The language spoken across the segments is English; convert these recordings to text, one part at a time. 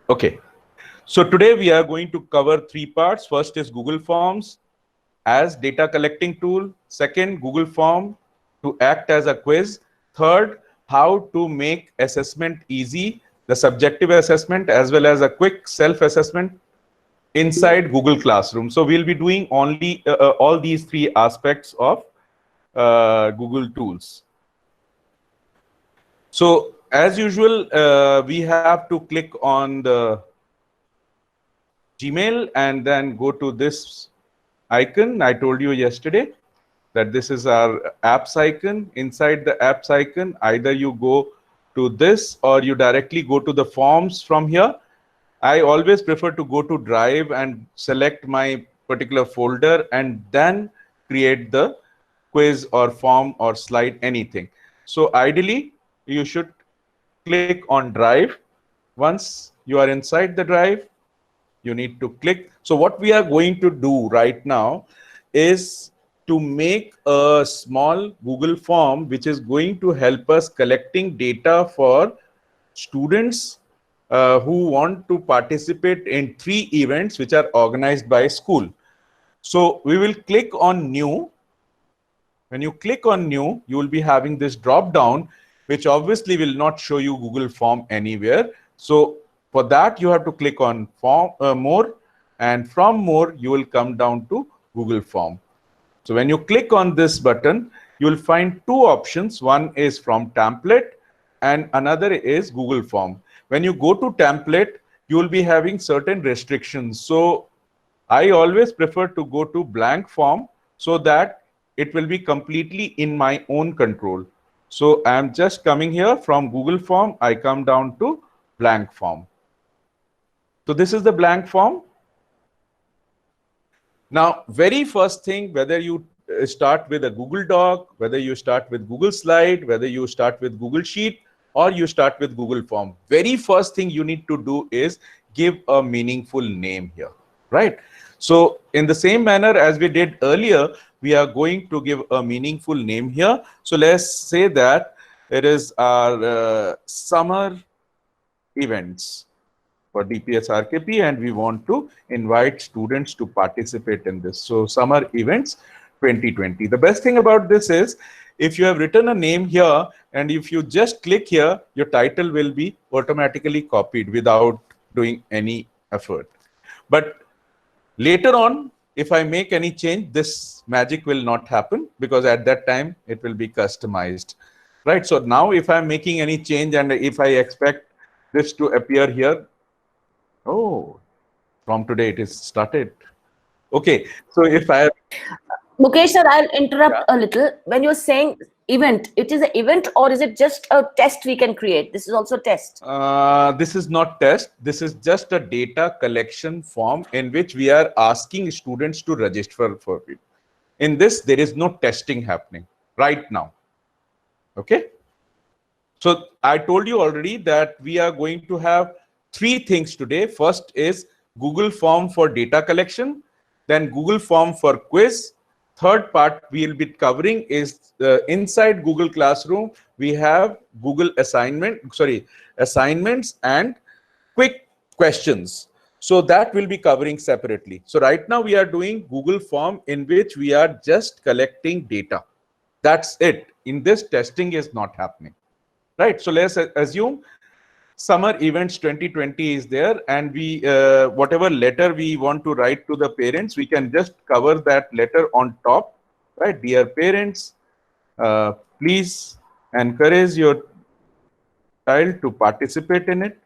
Okay. So today we are going to cover three parts. First is Google Forms as data collecting tool. Second, Google Form to act as a quiz. Third, how to make assessment easy, the subjective assessment as well as a quick self-assessment inside Google Classroom. So we'll be doing only all these three aspects of Google tools. So as usual, we have to click on the Gmail and then go to this icon. I told you yesterday that this is our apps icon. Inside the apps icon, either you go to this or you directly go to the forms from here. I always prefer to go to Drive and select my particular folder and then create the quiz or form or slide, anything. So ideally, you should click on Drive. Once you are inside the Drive, you need to click. So what we are going to do right now is to make a small Google form which is going to help us collecting data for students who want to participate in 3 events which are organized by school. So we will click on new. When you click on new, you will be having this drop down, which obviously will not show you Google Form anywhere. So for that, you have to click on form, more, and from more, you will come down to Google Form. So when you click on this button, you will find two options. One is from template and another is Google Form. When you go to template, you will be having certain restrictions. So I always prefer to go to blank form so that it will be completely in my own control. So I'm just coming here from Google Form. I come down to blank form. So this is the blank form. Now, very first thing, whether you start with a Google Doc, whether you start with Google Slide, whether you start with Google Sheet, or you start with Google Form, very first thing you need to do is give a meaningful name here, right? So in the same manner as we did earlier, we are going to give a meaningful name here. So let's say that it is our summer events for DPS RKP, and we want to invite students to participate in this. So summer events 2020. The best thing about this is if you have written a name here and if you just click here, your title will be automatically copied without doing any effort. But later on, if I make any change, this magic will not happen because at that time it will be customized, right? So now if I'm making any change and if I expect this to appear here, oh, from today it is started. Okay, so if I Mukesh sir, I'll interrupt yeah. a little. When you're saying event, it is an event or is it just a test we can create? This is also a test. This is not test. This is just a data collection form in which we are asking students to register for it. In this, there is no testing happening right now. Okay. So I told you already that we are going to have 3 things today. First is Google Form for data collection, then Google Form for quiz. Third part we will be covering is inside Google Classroom, we have Google assignments and quick questions. So that will be covering separately. So right now we are doing Google Form in which we are just collecting data. That's it. In this, testing is not happening. Right. So let's assume summer events 2020 is there, and we whatever letter we want to write to the parents, we can just cover that letter on top. Right. Dear parents, please encourage your child to participate in it.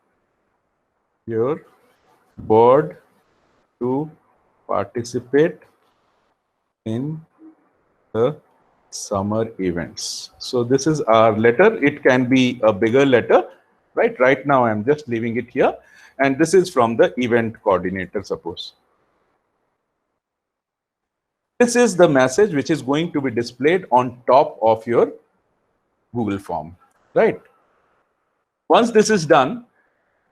Your board to participate in the summer events. So this is our letter. It can be a bigger letter, right? Right now I'm just leaving it here, and this is from the event coordinator, suppose. This is the message which is going to be displayed on top of your Google form, right? Once this is done,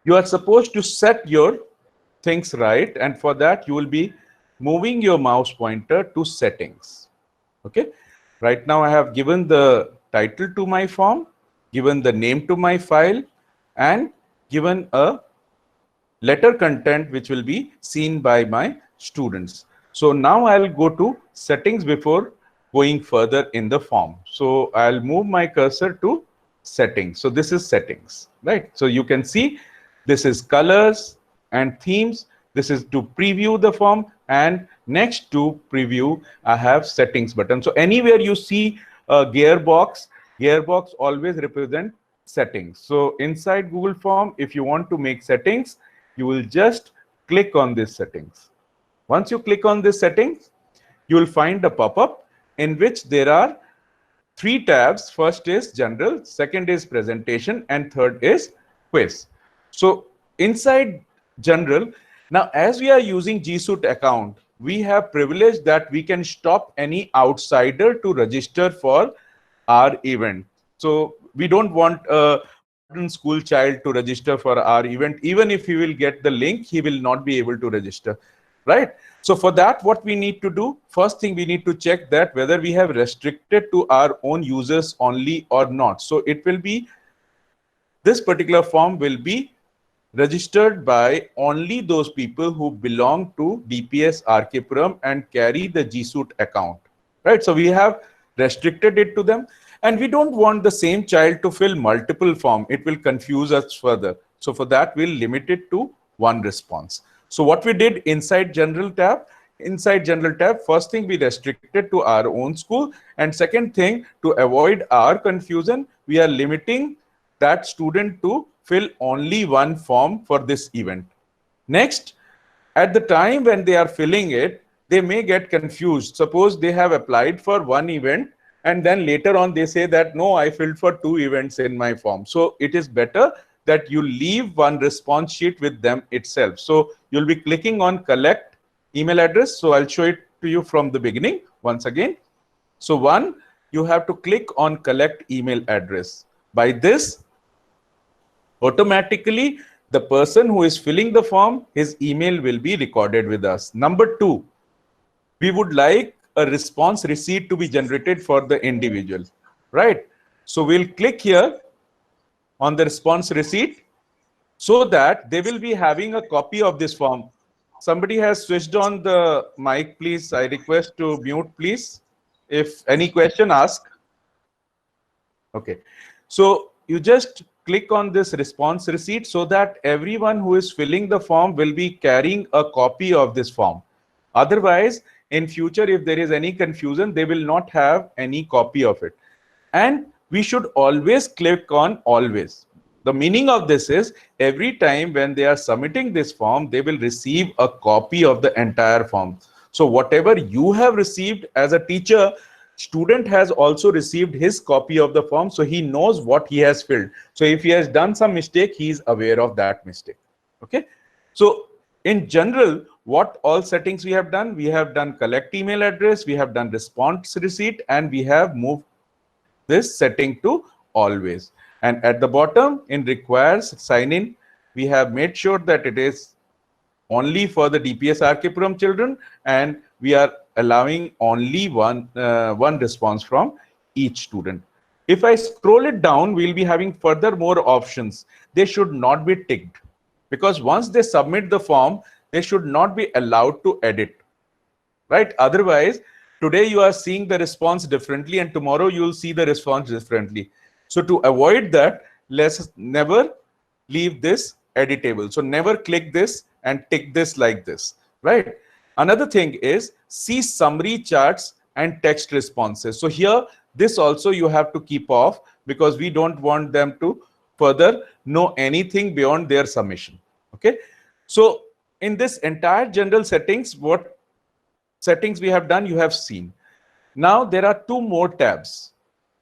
you are supposed to set your things right, and for that you will be moving your mouse pointer to settings. Okay. Right now I have given the title to my form, given the name to my file, and given a letter content which will be seen by my students. So now I'll go to settings before going further in the form. So I'll move my cursor to settings. So this is settings, right? So you can see this is colors and themes. This is to preview the form, and next to preview I have settings button. So anywhere you see a gearbox always represent settings. So inside Google Form, if you want to make settings, you will just click on this settings. Once you click on this settings, you will find a pop-up in which there are 3 tabs. First is general, second is presentation, and third is quiz. So inside general, now as we are using G Suite account, we have privilege that we can stop any outsider to register for our event. So we don't want a school child to register for our event. Even if he will get the link, he will not be able to register, right? So for that, what we need to do, first thing we need to check that whether we have restricted to our own users only or not. So it will be, this particular form will be registered by only those people who belong to DPS RK and carry the G Suite account, right? So we have restricted it to them, and we don't want the same child to fill multiple forms. It will confuse us further. So for that, we'll limit it to one response. So what we did inside general tab, first thing we restricted to our own school, and second thing, to avoid our confusion, we are limiting that student to fill only one form for this event. Next, at the time when they are filling it, they may get confused. Suppose they have applied for one event and then later on they say that, no, I filled for 2 events in my form. So it is better that you leave one response sheet with them itself. So you'll be clicking on collect email address. So I'll show it to you from the beginning once again. So one, you have to click on collect email address. By this, automatically the person who is filling the form, his email will be recorded with us. Number 2, we would like a response receipt to be generated for the individual, right? So we'll click here on the response receipt so that they will be having a copy of this form. Somebody has switched on the mic, please. I request to mute, please. If any question, ask. Okay. So you just click on this response receipt so that everyone who is filling the form will be carrying a copy of this form. Otherwise, in future, if there is any confusion, they will not have any copy of it. And we should always click on always. The meaning of this is every time when they are submitting this form, they will receive a copy of the entire form. So whatever you have received as a teacher, student has also received his copy of the form, so he knows what he has filled. So if he has done some mistake, he is aware of that mistake. Okay. So in general, what all settings we have done collect email address, we have done response receipt, and we have moved this setting to always. And at the bottom in requires sign in, we have made sure that it is only for the DPS RK children, and we are allowing only one response from each student. If I scroll it down, we'll be having further more options. They should not be ticked, because once they submit the form, they should not be allowed to edit, right? Otherwise, today you are seeing the response differently and tomorrow you will see the response differently. So to avoid that, let's never leave this editable. So never click this and tick this like this, right? Another thing is see summary charts and text responses. So here, this also you have to keep off, because we don't want them to further know anything beyond their submission. Okay. So in this entire general settings, what settings we have done, you have seen. Now there are 2 more tabs.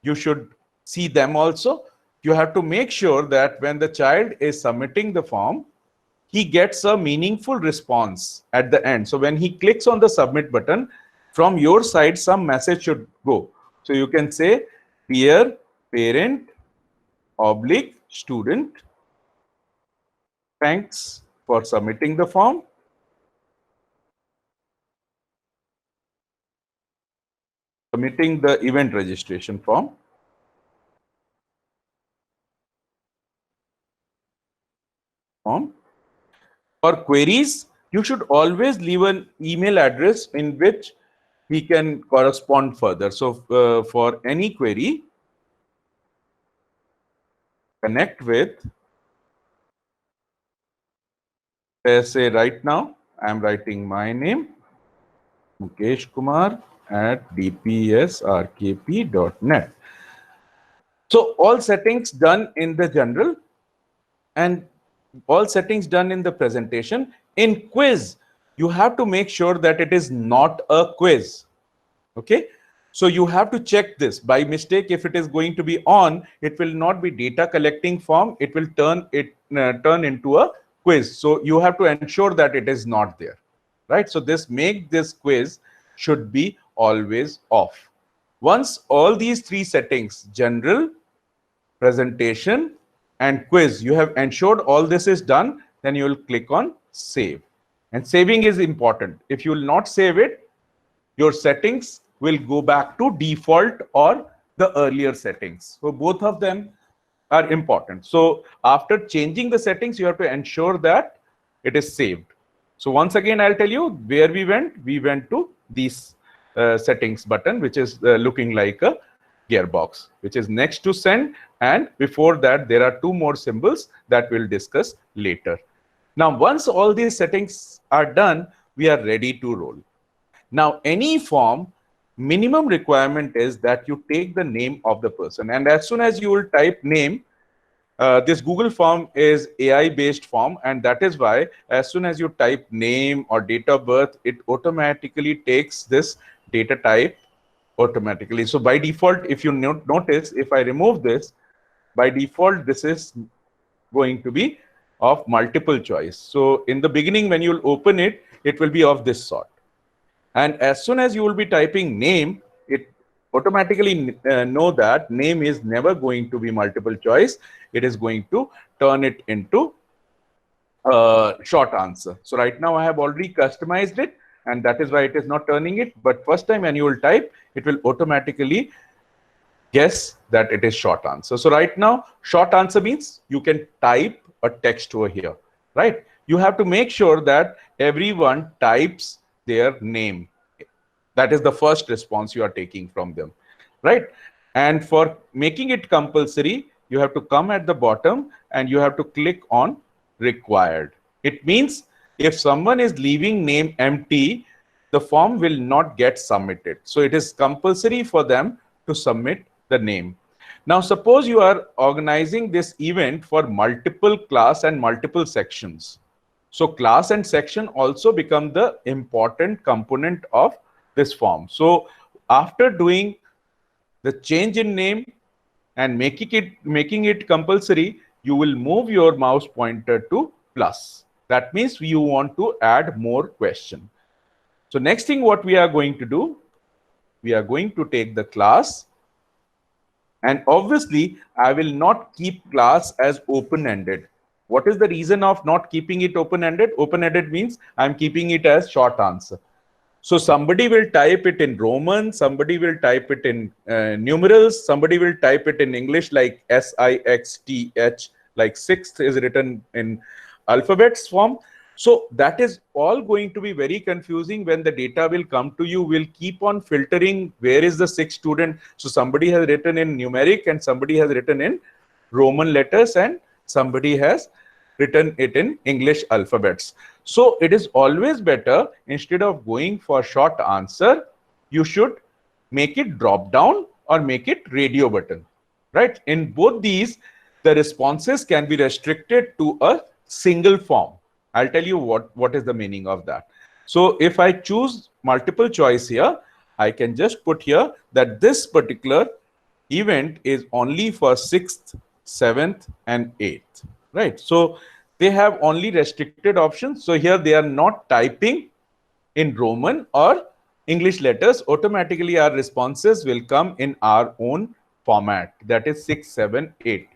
You should see them also. You have to make sure that when the child is submitting the form, he gets a meaningful response at the end. So when he clicks on the submit button, from your side, some message should go. So you can say, dear parent oblique student, thanks for submitting the form. Submitting the event registration form. For queries, you should always leave an email address in which we can correspond further. So for any query, connect with, let's say right now, I'm writing my name, Mukesh Kumar at dpsrkp.net. So all settings done in the general and all settings done in the presentation. In quiz, you have to make sure that it is not a quiz. Okay. So you have to check this. By mistake, if it is going to be on, it will not be data collecting form. It will turn into a quiz. So you have to ensure that it is not there, right? So this quiz should be always off. Once all these three settings, general, presentation, and quiz, you have ensured all this is done, then you will click on save. And saving is important. If you will not save it, your settings will go back to default or the earlier settings. So both of them are important. So after changing the settings, you have to ensure that it is saved. So once again, I'll tell you where we went. We went to these settings button, which is looking like a gearbox, which is next to send. And before that, there are two more symbols that we'll discuss later. Now, once all these settings are done, we are ready to roll. Now, any form, minimum requirement is that you take the name of the person. And as soon as you will type name, this Google form is AI-based form. And that is why as soon as you type name or date of birth, it automatically takes this data type automatically. So by default, if you notice, if I remove this, by default, this is going to be of multiple choice. So in the beginning, when you'll open it, it will be of this sort. And as soon as you will be typing name, it automatically know that name is never going to be multiple choice. It is going to turn it into a short answer. So right now I have already customized it, and that is why it is not turning it. But first time when you will type, it will automatically guess that it is short answer. So right now, short answer means you can type a text over here, right? You have to make sure that everyone types their name. That is the first response you are taking from them, right? And for making it compulsory, you have to come at the bottom and you have to click on required. It means if someone is leaving name empty, the form will not get submitted. So it is compulsory for them to submit the name. Now, suppose you are organizing this event for multiple class and multiple sections. So class and section also become the important component of this form. So after doing the change in name and making it compulsory, you will move your mouse pointer to plus. That means you want to add more question. So next thing what we are going to do, we are going to take the class. And obviously, I will not keep class as open-ended. What is the reason of not keeping it open-ended? Open-ended means I'm keeping it as short answer. So somebody will type it in Roman, somebody will type it in numerals, somebody will type it in English like SIXTH, like sixth is written in alphabets form. So that is all going to be very confusing when the data will come to you. Will keep on filtering where is the sixth student. So somebody has written in numeric and somebody has written in Roman letters and somebody has written it in English alphabets. So it is always better, instead of going for short answer, you should make it drop down or make it radio button, right? In both these, the responses can be restricted to a single form. I'll tell you what is the meaning of that. So if I choose multiple choice here, I can just put here that this particular event is only for 6th, 7th, and 8th, right? So they have only restricted options. So here they are not typing in Roman or English letters. Automatically our responses will come in our own format, that is 6, 7, 8.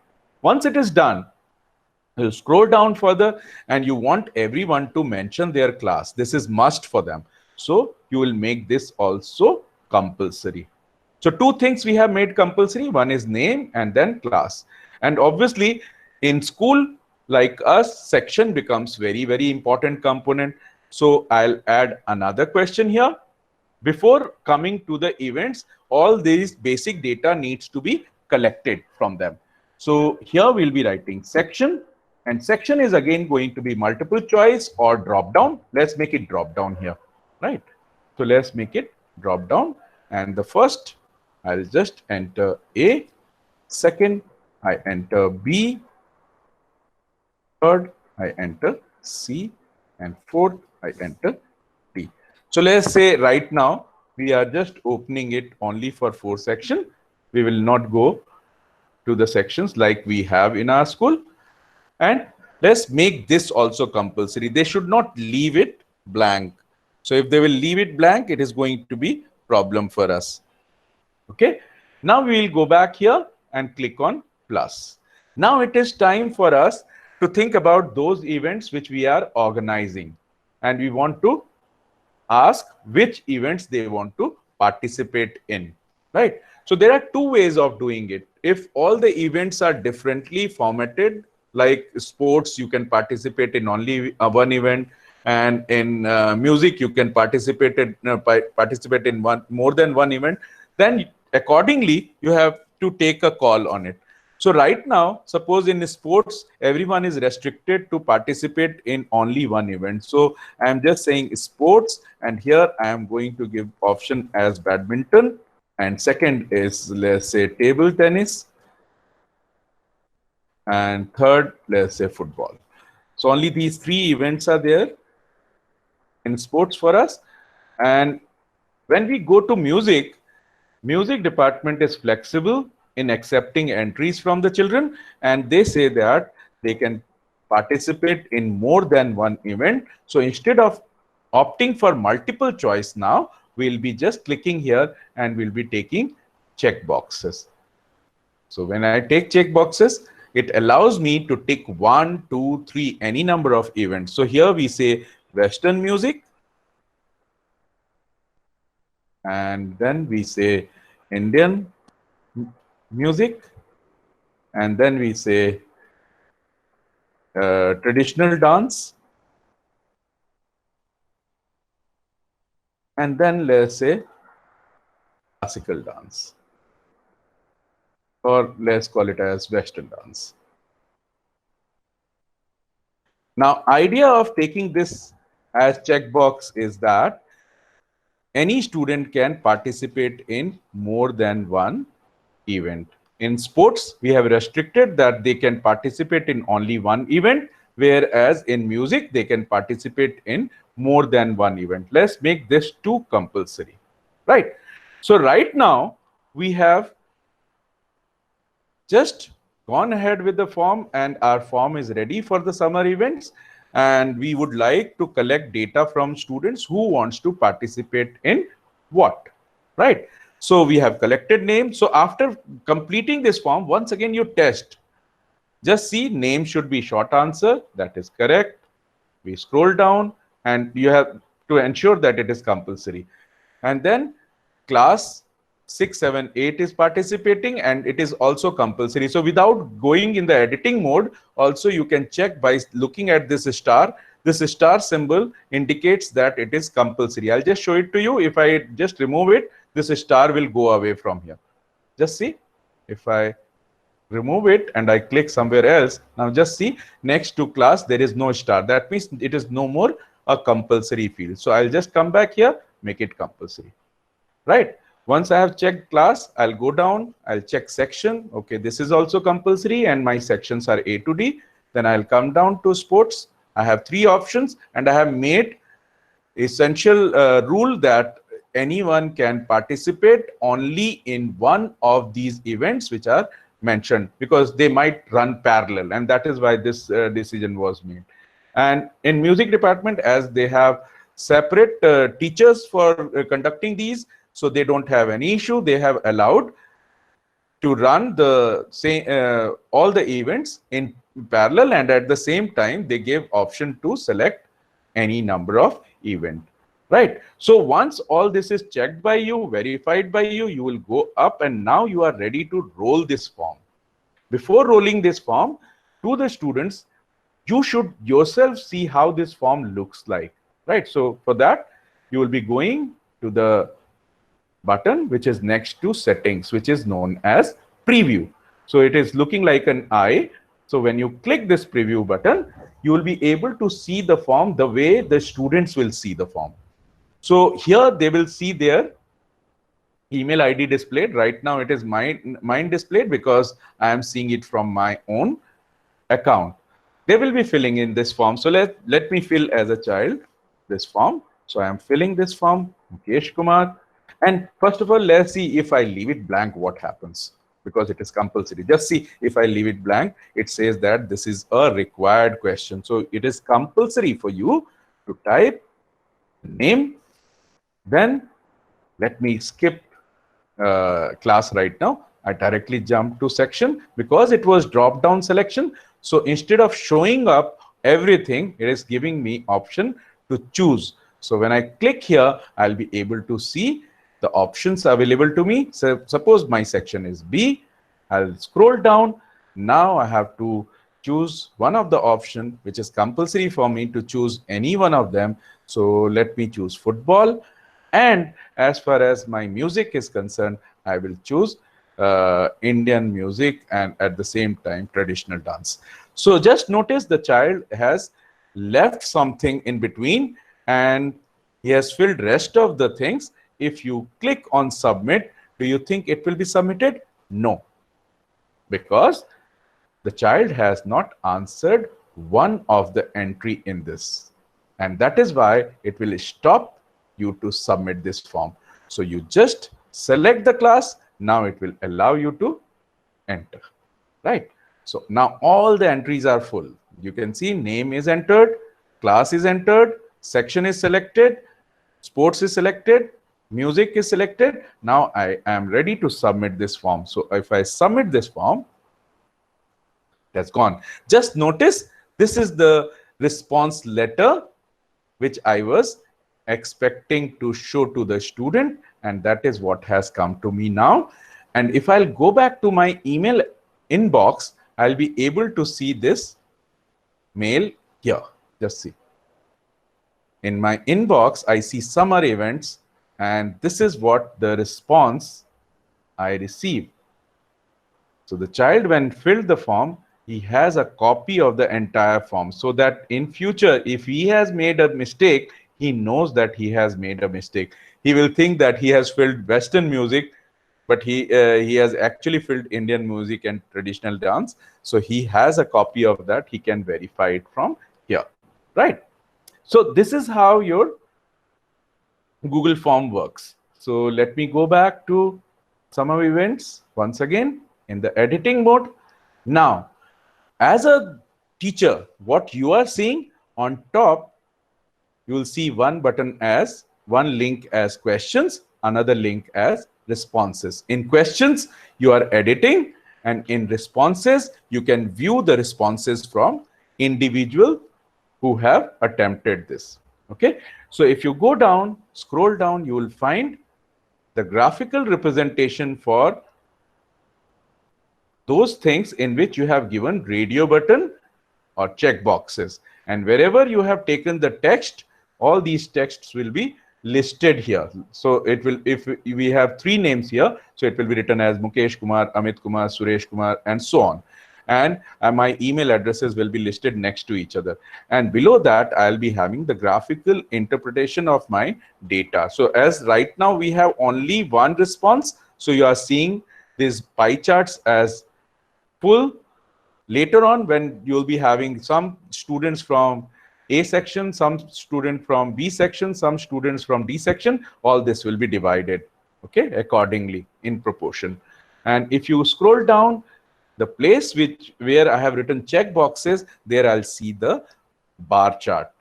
Once it is done, you scroll down further and you want everyone to mention their class. This is must for them. So you will make this also compulsory. So two things we have made compulsory. One is name and then class. And obviously in school, like us, section becomes very, very important component. So I'll add another question here. Before coming to the events, all these basic data needs to be collected from them. So here we'll be writing section, and section is again going to be multiple choice or drop down. Let's make it drop down here, right? So let's make it drop down, and the first I'll just enter A, second I enter B, third I enter C, and fourth I enter D. So let's say right now we are just opening it only for 4 sections. We will not go to the sections like we have in our school. And let's make this also compulsory. They should not leave it blank. So if they will leave it blank, it is going to be problem for us. Okay. Now we will go back here and click on plus. Now it is time for us to think about those events which we are organizing, and we want to ask which events they want to participate in, right? So there are 2 ways of doing it. If all the events are differently formatted, like sports, you can participate in only one event, and in music, you can participate in more than one event, then accordingly, you have to take a call on it. So right now, suppose in sports, everyone is restricted to participate in only one event. So I am just saying sports, and here I am going to give option as badminton, and second is, let's say, table tennis, and third, let's say, football. So only these 3 events are there in sports for us. And when we go to music, music department is flexible in accepting entries from the children, and they say that they can participate in more than one event. So instead of opting for multiple choice, now we'll be just clicking here and we'll be taking check boxes. So when I take check boxes, it allows me to tick 1, 2, 3, any number of events. So here we say Western music, and then we say Indian music, and then we say traditional dance, and then let's say classical dance, or let's call it as Western dance. Now, idea of taking this as checkbox is that any student can participate in more than one event. In sports, we have restricted that they can participate in only one event, whereas in music, they can participate in more than one event. Let's make this 2 compulsory, right? So right now, we have just gone ahead with the form, and our form is ready for the summer events. And we would like to collect data from students who wants to participate in what, right? So we have collected names. So after completing this form, once again, you test. Just see, name should be short answer. That is correct. We scroll down, and you have to ensure that it is compulsory. And then class 6, 7, 8 is participating, and it is also compulsory. So without going in the editing mode, also you can check by looking at this star. This star symbol indicates that it is compulsory. I'll just show it to you. If I just remove it, this star will go away from here. Just see, if I remove it and I click somewhere else, now just see, next to class, there is no star. That means it is no more a compulsory field. So I'll just come back here, make it compulsory, right? Once I have checked class, I'll go down, I'll check section. Okay, this is also compulsory, and my sections are A to D. Then I'll come down to sports. I have 3 options, and I have made essential rule that anyone can participate only in one of these events which are mentioned, because they might run parallel, and that is why this decision was made. And in music department, as they have separate teachers for conducting these, so they don't have any issue. They have allowed to run the same all the events in parallel, and at the same time they gave option to select any number of event, right? So once all this is checked by you, verified by you, you will go up, and now you are ready to roll this form. Before rolling this form to the students, you should yourself see how this form looks like, right? So for that, you will be going to the button which is next to settings, which is known as preview. So it is looking like an eye. So when you click this preview button, you will be able to see the form the way the students will see the form. So here they will see their email ID displayed. Right now it is mine displayed because I am seeing it from my own account. They will be filling in this form. So let me fill as a child this form. So I am filling this form, Mukesh Kumar. And first of all, let's see if I leave it blank, what happens, because it is compulsory. Just see, if I leave it blank, it says that this is a required question. So it is compulsory for you to type name. Then let me skip class right now. I directly jump to section because it was drop down selection. So instead of showing up everything, it is giving me option to choose. So when I click here, I'll be able to see the options available to me. So suppose my section is B, I'll scroll down. Now I have to choose one of the option, which is compulsory for me to choose any one of them. So let me choose football. And as far as my music is concerned, I will choose Indian music and at the same time traditional dance. So just notice the child has left something in between and he has filled rest of the things. If you click on submit, do you think it will be submitted? No, because the child has not answered one of the entry in this. And that is why it will stop you to submit this form. So you just select the class. Now it will allow you to enter, right? So now all the entries are full. You can see name is entered, class is entered, section is selected, sports is selected, music is selected. Now I am ready to submit this form. So if I submit this form, that's gone. Just notice this is the response letter which I was expecting to show to the student, and that is what has come to me now. And if I'll go back to my email inbox, I'll be able to see this mail here. Just see. In my inbox, I see summer events, and this is what the response I received. So the child, when filled the form, he has a copy of the entire form, so that in future, if he has made a mistake, he knows that he has made a mistake. He will think that he has filled Western music, but he has actually filled Indian music and traditional dance. So he has a copy of that. He can verify it from here, right? So this is how your Google form works. So let me go back to summer events once again in the editing mode. Now, as a teacher, what you are seeing on top, you will see one button as one link as questions, another link as responses. In questions, you are editing, and in responses, you can view the responses from individual who have attempted this. Okay, so if you go down, scroll down, you will find the graphical representation for those things in which you have given radio button or check boxes. And wherever you have taken the text, all these texts will be listed here. So it will, if we have 3 names here, so it will be written as Mukesh Kumar, Amit Kumar, Suresh Kumar, and so on. And my email addresses will be listed next to each other. And below that, I'll be having the graphical interpretation of my data. So as right now, we have only one response. So you are seeing these pie charts as full. Later on, when you'll be having some students from A section, some student from B section, some students from D section, all this will be divided, okay, accordingly in proportion. And if you scroll down, the place where I have written check boxes, there I'll see the bar chart,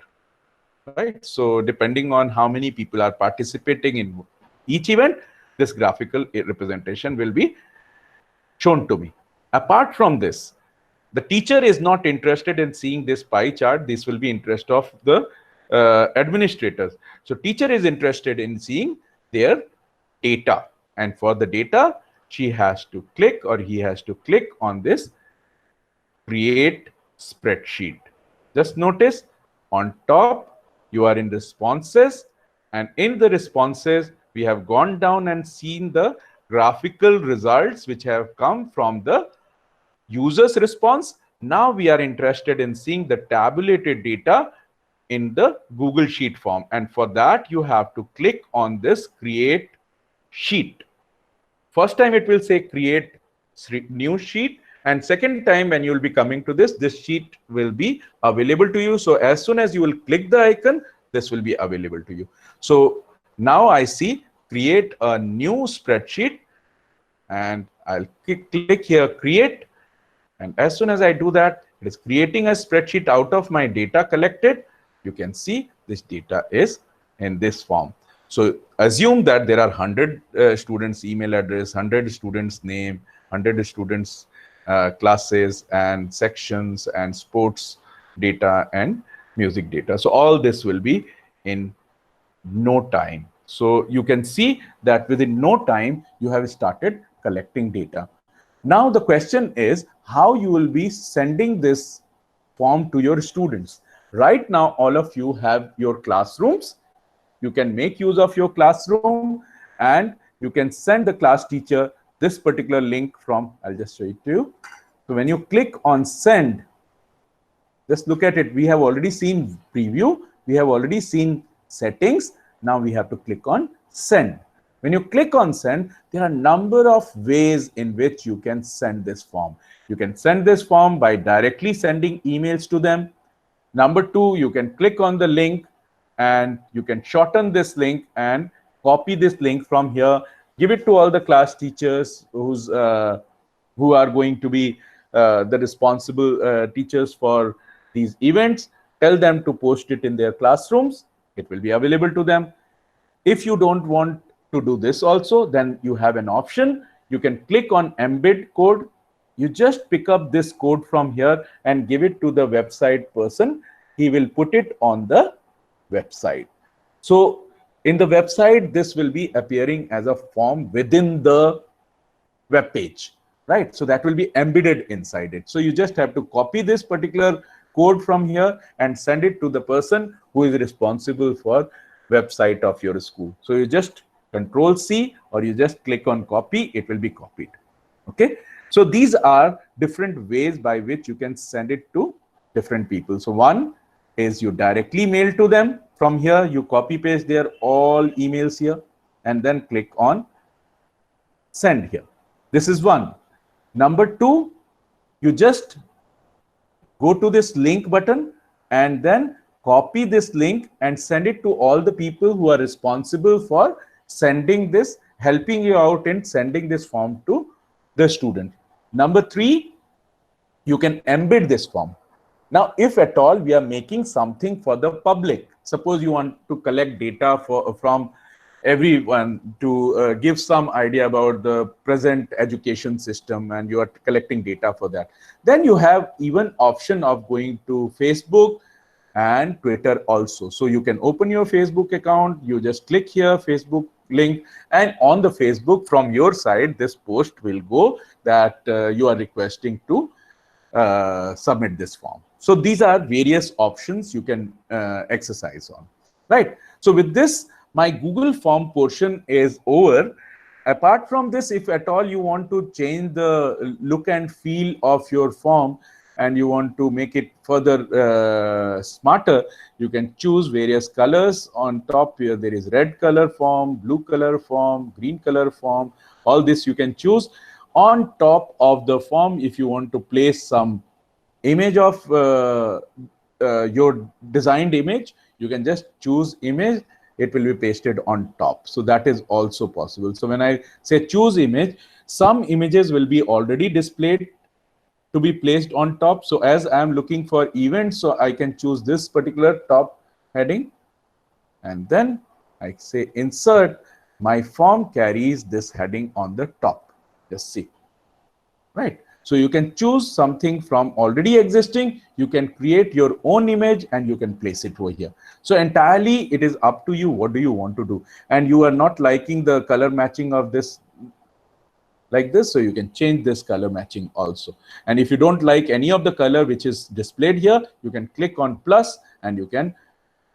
right? So depending on how many people are participating in each event, this graphical representation will be shown to me. Apart from this, the teacher is not interested in seeing this pie chart. This will be interest of the administrators. So teacher is interested in seeing their data. And for the data, she has to click, or he has to click on this create spreadsheet. Just notice on top, you are in responses, and in the responses, we have gone down and seen the graphical results which have come from the user's response. Now we are interested in seeing the tabulated data in the Google Sheet form. And for that, you have to click on this create sheet. First time it will say create new sheet, and second time when you will be coming to this sheet will be available to you. So as soon as you will click the icon, this will be available to you. So now I see create a new spreadsheet, and I'll click here create. And as soon as I do that, it is creating a spreadsheet out of my data collected. You can see this data is in this form. So assume that there are 100 students' email address, 100 students' name, 100 students' classes and sections and sports data and music data. So all this will be in no time. So you can see that within no time, you have started collecting data. Now the question is how you will be sending this form to your students. Right now, all of you have your classrooms. You can make use of your classroom, and you can send the class teacher this particular link from, I'll just show it to you. So when you click on send, just look at it. We have already seen preview. We have already seen settings. Now we have to click on send. When you click on send, there are a number of ways in which you can send this form. You can send this form by directly sending emails to them. Number two, you can click on the link and you can shorten this link and copy this link from here, give it to all the class teachers who are going to be the responsible teachers for these events. Tell them to post it in their classrooms. It will be available to them. If you don't want to do this also, then you have an option. You can click on embed code. You just pick up this code from here and give it to the website person. He will put it on the website. So in the website, this will be appearing as a form within the web page, right? So that will be embedded inside it. So you just have to copy this particular code from here and send it to the person who is responsible for website of your school. So you just Control-C or you just click on copy, it will be copied. Okay. So these are different ways by which you can send it to different people. So one is you directly mail to them. From here, you copy paste their all emails here and then click on send here. This is one. Number two, you just go to this link button and then copy this link and send it to all the people who are responsible for sending this, helping you out in sending this form to the student. Number three, you can embed this form. Now, if at all we are making something for the public, suppose you want to collect data from everyone to give some idea about the present education system and you are collecting data for that, then you have even option of going to Facebook and Twitter also. So you can open your Facebook account, you just click here, Facebook link, and on the Facebook from your side, this post will go that you are requesting to submit this form. So these are various options you can exercise on, right? So with this, my Google form portion is over. Apart from this, if at all you want to change the look and feel of your form and you want to make it further smarter, you can choose various colors. On top here, there is red color form, blue color form, green color form. All this you can choose. On top of the form, if you want to place some image of your designed image, you can just choose image. It will be pasted on top. So that is also possible. So when I say choose image, some images will be already displayed to be placed on top. So as I am looking for events, so I can choose this particular top heading. And then I say insert, my form carries this heading on the top. Just see, right? So you can choose something from already existing. You can create your own image and you can place it over here. So entirely it is up to you. What do you want to do? And you are not liking the color matching of this like this. So you can change this color matching also. And if you don't like any of the color which is displayed here, you can click on plus and you can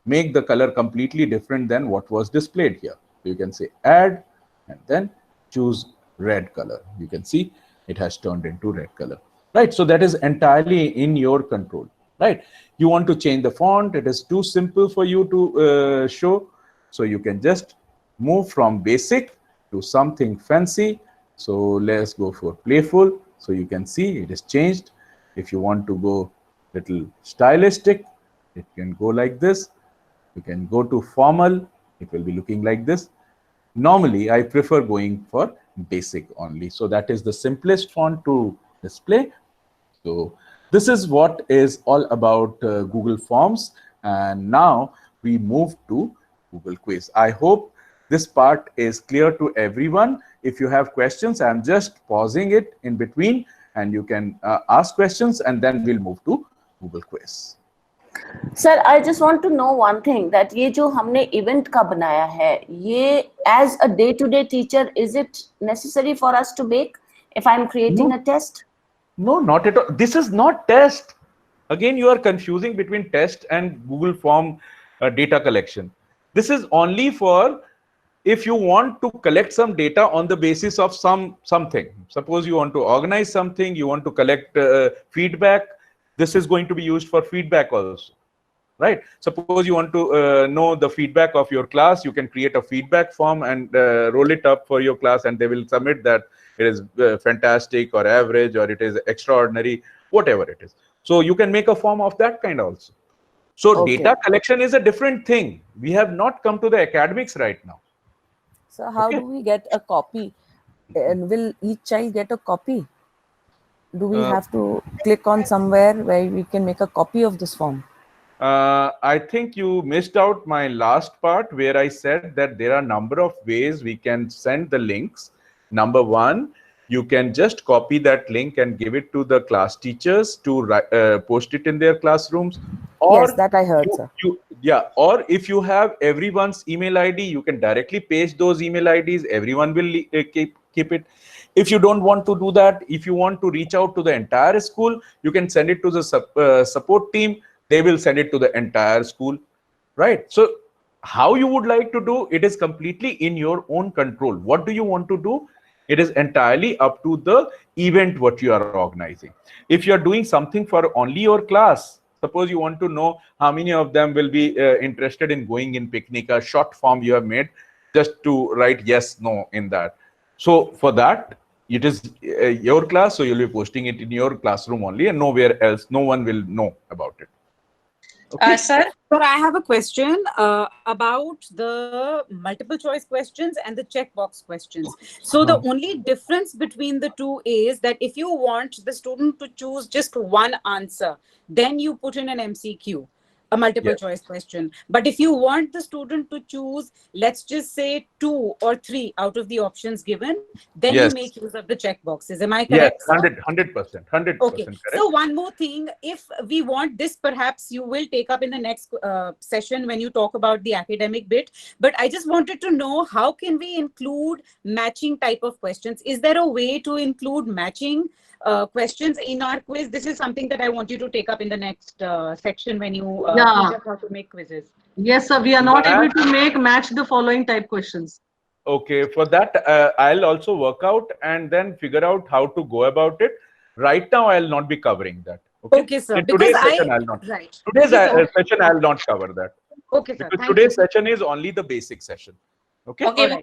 make the color completely different than what was displayed here. You can say add and then choose red color. You can see it has turned into red color, right? So that is entirely in your control, right? You want to change the font, it is too simple for you to show. So you can just move from basic to something fancy. So let's go for playful. So you can see it is changed. If you want to go little stylistic, it can go like this. You can go to formal, it will be looking like this. Normally, I prefer going for basic only. So that is the simplest font to display. So this is what is all about Google Forms. And now we move to Google Quiz. I hope this part is clear to everyone. If you have questions, I'm just pausing it in between and you can ask questions and then we'll move to Google Quiz. Sir, I just want to know one thing, that ये जो हमने event का बनाया है, ये as a day-to-day teacher, is it necessary for us to make if I'm creating a test? No, not at all. This is not test. Again, you are confusing between test and Google Form data collection. This is only for if you want to collect some data on the basis of something. Suppose you want to organize something, you want to collect feedback. This is going to be used for feedback also, right? Suppose you want to know the feedback of your class, you can create a feedback form and roll it up for your class and they will submit that it is fantastic or average or it is extraordinary, whatever it is. So you can make a form of that kind also. So data collection is a different thing. We have not come to the academics right now. So how do we get a copy? And will each child get a copy? Do we have to click on somewhere where we can make a copy of this form? I think you missed out my last part where I said that there are a number of ways we can send the links. Number one, you can just copy that link and give it to the class teachers to post it in their classrooms. Or yes, that I heard, sir. Or if you have everyone's email ID, you can directly paste those email IDs. Everyone will keep it. If you don't want to do that, if you want to reach out to the entire school, you can send it to the support team. They will send it to the entire school, right? So how you would like to do it is completely in your own control. What do you want to do? It is entirely up to the event what you are organizing. If you are doing something for only your class, suppose you want to know how many of them will be interested in going in picnic, a short form you have made just to write yes, no in that. So for that, it is your class, so you'll be posting it in your classroom only and nowhere else. No one will know about it. Okay. Sir, I have a question about the multiple choice questions and the checkbox questions. So the only difference between the two is that if you want the student to choose just one answer, then you put in an MCQ, a multiple choice question. But if you want the student to choose, let's just say 2 or 3 out of the options given, then you make use of the checkboxes. Am I correct? Yes, 100%. Okay. Correct. So one more thing, if we want this, perhaps you will take up in the next session when you talk about the academic bit. But I just wanted to know, how can we include matching type of questions? Is there a way to include matching questions in our quiz? This is something that I want you to take up in the next section when you teach us how to make quizzes. Yes, sir. We are not able to match the following type questions. Okay, for that, I'll also work out and then figure out how to go about it. Right now, I'll not be covering that. Okay, sir. In today's session, I'll not. Today's session, I'll not cover that. Okay, sir. Because today's session is only the basic session. Okay. Okay.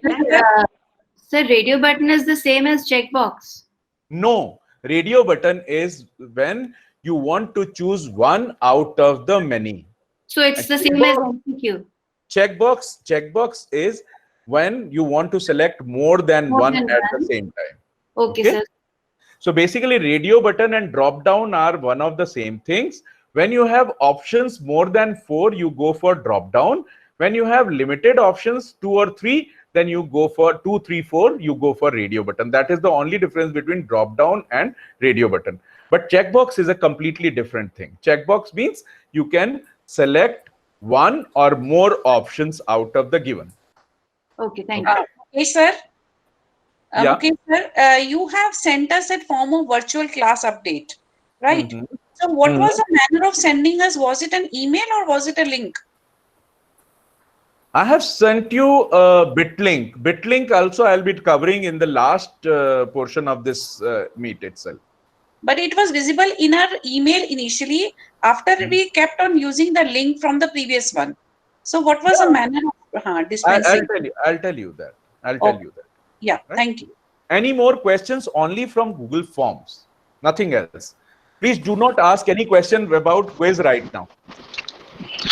Sir, radio button is the same as checkbox. No, radio button is when you want to choose one out of the many. So it's the same as MCQ. Checkbox is when you want to select more than one at the same time. Okay, sir. So basically, radio button and drop down are one of the same things. When you have options more than 4, you go for drop down. When you have limited options 2 or 3, then you go for 2, 3, 4, you go for radio button. That is the only difference between drop down and radio button. But checkbox is a completely different thing. Checkbox means you can select one or more options out of the given. Okay, thank you. Okay, sir. Yeah. Okay, sir. You have sent us a form of virtual class update, right? Mhm. So what Mhm. was the manner of sending us? Was it an email or was it a link? I have sent you a BitLink. BitLink also I'll be covering in the last portion of this meet itself. But it was visible in our email initially after we kept on using the link from the previous one. So what was the Yeah. manner of I'll dispensing? tell you. I'll tell you that. I'll tell Oh, you that. yeah, Right? thank you. Any more questions? Only from Google Forms. Nothing else. Please do not ask any question about quiz right now.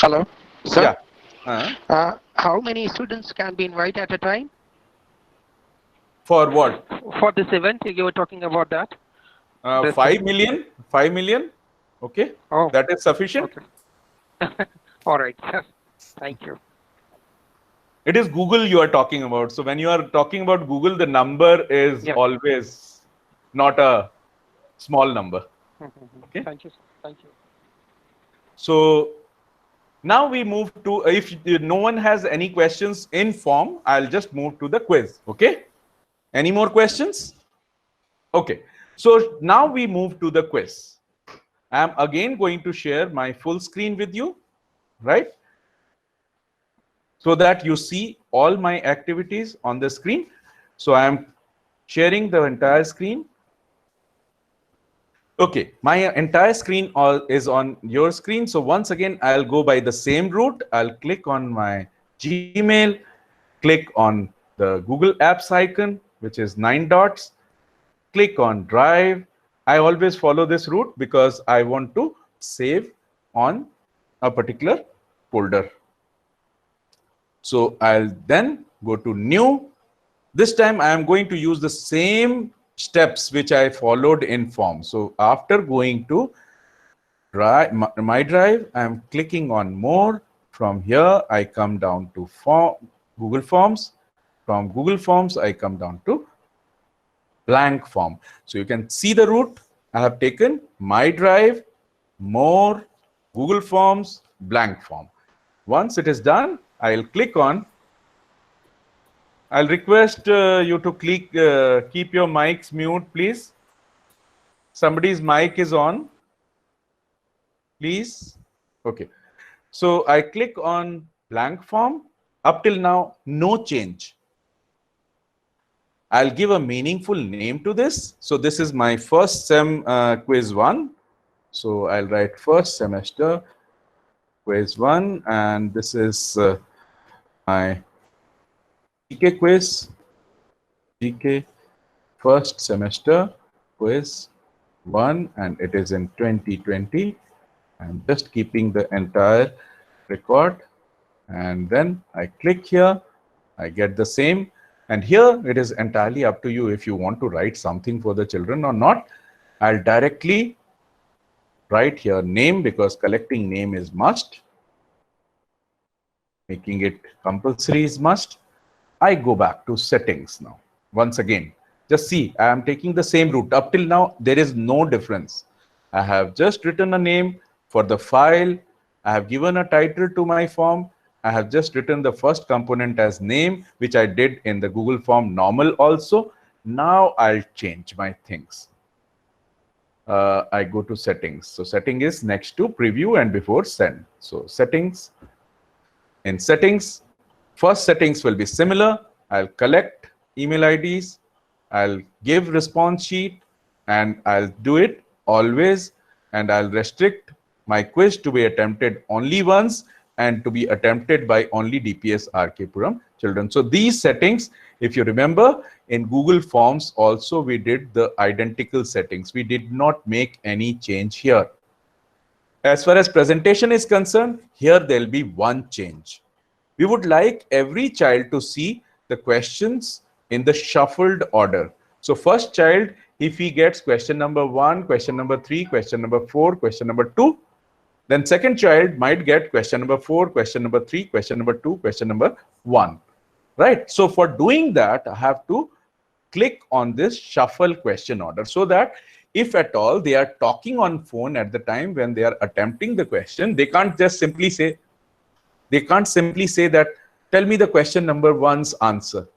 Hello, sir. Yeah. How many students can be invited at a time? For what? For this event, you were talking about that. 5 million. 5 million. Okay. Oh, That is sufficient. okay. All right, sir. Thank you. It is Google you are talking about. So when you are talking about Google, the number is Yeah. always not a small number. Okay. Thank you, sir. Thank you. So now we move to, if no one has any questions in form, I'll just move to the quiz. Okay. Any more questions? Okay. So now we move to the quiz. I'm again going to share my full screen with you, right? So that you see all my activities on the screen. So I'm sharing the entire screen. Okay, my entire screen is on your screen. So once again, I'll go by the same route. I'll click on my Gmail, click on the Google Apps icon, which is 9 dots, click on Drive. I always follow this route because I want to save on a particular folder. So I'll then go to New. This time I am going to use the same steps which I followed in Form. So after going to my Drive, I am clicking on More. From here, I come down to Google Forms. From Google Forms, I come down to blank form. So you can see the route. I have taken My Drive, More, Google Forms, blank form. Once it is done, I'll click on. I'll request you to keep your mics mute, please. Somebody's mic is on, please. Okay. So I click on blank form. Up till now, no change. I'll give a meaningful name to this. So this is my first sem quiz 1. So I'll write first semester quiz 1, and this is my GK quiz, GK first semester quiz 1, and it is in 2020. I'm just keeping the entire record, and then I click here. I get the same, and here it is entirely up to you if you want to write something for the children or not. I'll directly write here name because collecting name is must. Making it compulsory is must. I go back to settings now. Once again, just see, I am taking the same route. Up till now, there is no difference. I have just written a name for the file. I have given a title to my form. I have just written the first component as name, which I did in the Google form normal also. Now I'll change my things. I go to settings. So setting is next to preview and before send. So settings. In settings, first settings will be similar. I'll collect email IDs. I'll give response sheet, and I'll do it always. And I'll restrict my quiz to be attempted only once and to be attempted by only DPS RK Puram children. So these settings, if you remember, in Google Forms also we did the identical settings. We did not make any change here. As far as presentation is concerned, here there'll be one change. We would like every child to see the questions in the shuffled order. So first child, if he gets question number 1, question number 3, question number 4, question number 2, then second child might get question number 4, question number 3, question number 2, question number 1. Right? So for doing that, I have to click on this shuffle question order so that if at all they are talking on phone at the time when they are attempting the question, they can't just simply say, that, tell me the question number 1's answer.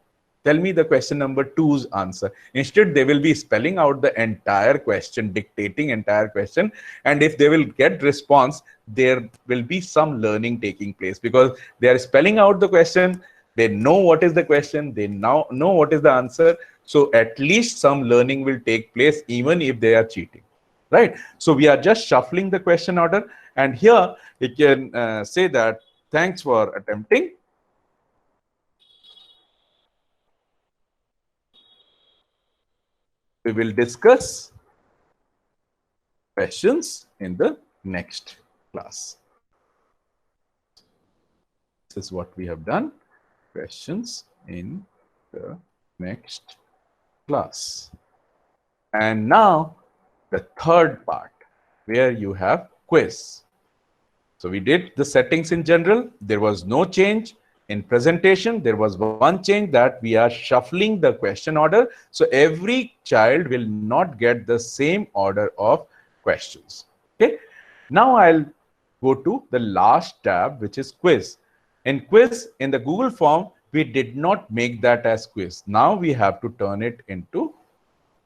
Tell me the question number 2's answer. Instead, they will be spelling out the entire question, dictating entire question. And if they will get response, there will be some learning taking place because they are spelling out the question. They know what is the question. They now know what is the answer. So at least some learning will take place even if they are cheating, right? So we are just shuffling the question order. And here you can say that, thanks for attempting. We will discuss questions in the next class. This is what we have done. Questions in the next class. And now the third part where you have quiz. So we did the settings in general. There was no change. In presentation, there was one change, that we are shuffling the question order. So every child will not get the same order of questions. Okay. Now I'll go to the last tab, which is quiz. In quiz, in the Google form, we did not make that as quiz. Now we have to turn it into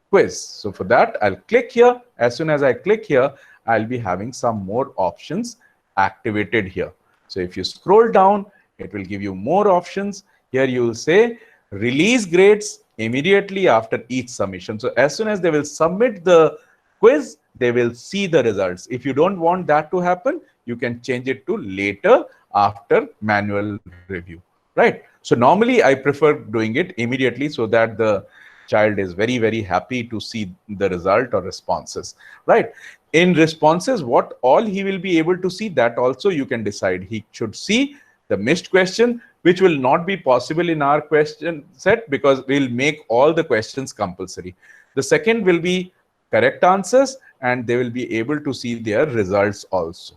quiz. So for that, I'll click here. As soon as I click here, I'll be having some more options activated here. So if you scroll down, it will give you more options. Here you will say release grades immediately after each submission. So as soon as they will submit the quiz, they will see the results. If you don't want that to happen, you can change it to later after manual review, right? So normally I prefer doing it immediately so that the child is very, very happy to see the result or responses, right? In responses, what all he will be able to see, that also you can decide. He should see the missed question, which will not be possible in our question set because we'll make all the questions compulsory. The second will be correct answers, and they will be able to see their results also,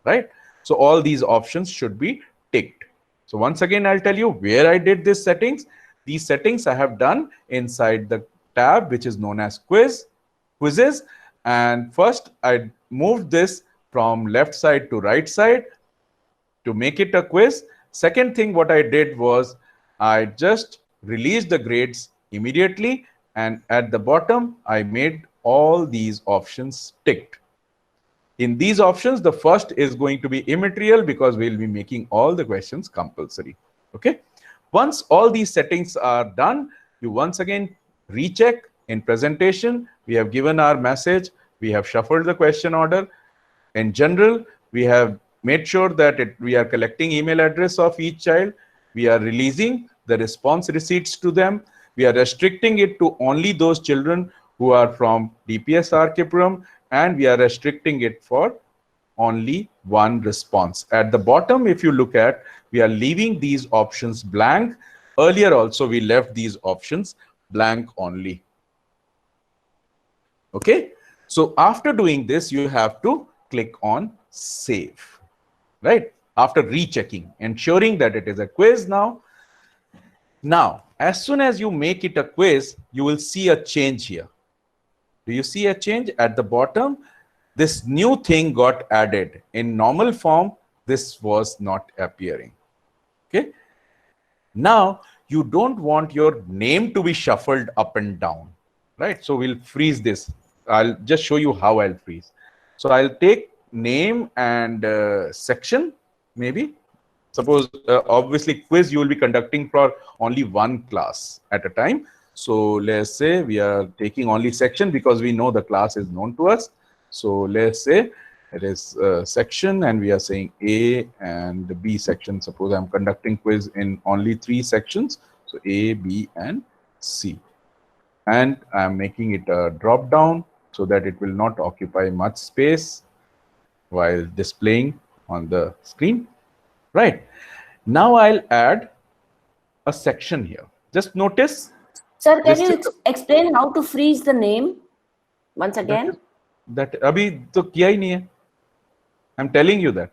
right? So all these options should be ticked. So once again, I'll tell you where I did these settings. These settings I have done inside the tab, which is known as quizzes. And first I moved this from left side to right side to make it a quiz. Second thing, what I did was I just released the grades immediately, and at the bottom I made all these options ticked. In these options, the first is going to be immaterial because we'll be making all the questions compulsory. Okay. Once all these settings are done, you once again recheck. In presentation, we have given our message. We have shuffled the question order. In general, we have made sure that we are collecting email address of each child. We are releasing the response receipts to them. We are restricting it to only those children who are from DPS RK-Puram, and we are restricting it for only one response. At the bottom, if you look at, we are leaving these options blank. Earlier also, we left these options blank only. Okay. So after doing this, you have to click on save. Right? After rechecking, ensuring that it is a quiz now. Now, as soon as you make it a quiz, you will see a change here. Do you see a change at the bottom? This new thing got added. In normal form, this was not appearing. Okay. Now, you don't want your name to be shuffled up and down, right? So we'll freeze this. I'll just show you how I'll freeze. So I'll take name and section, maybe. Suppose, obviously, quiz you will be conducting for only one class at a time. So let's say we are taking only section because we know the class is known to us. So let's say it is section, and we are saying A and B section. Suppose I'm conducting quiz in only 3 sections. So A, B, and C. And I'm making it a drop down so that it will not occupy much space while displaying on the screen. Right. Now I'll add a section here. Just notice. Sir, can you explain how to freeze the name once again? That abhi to kiya hi nahi hai. I'm telling you that.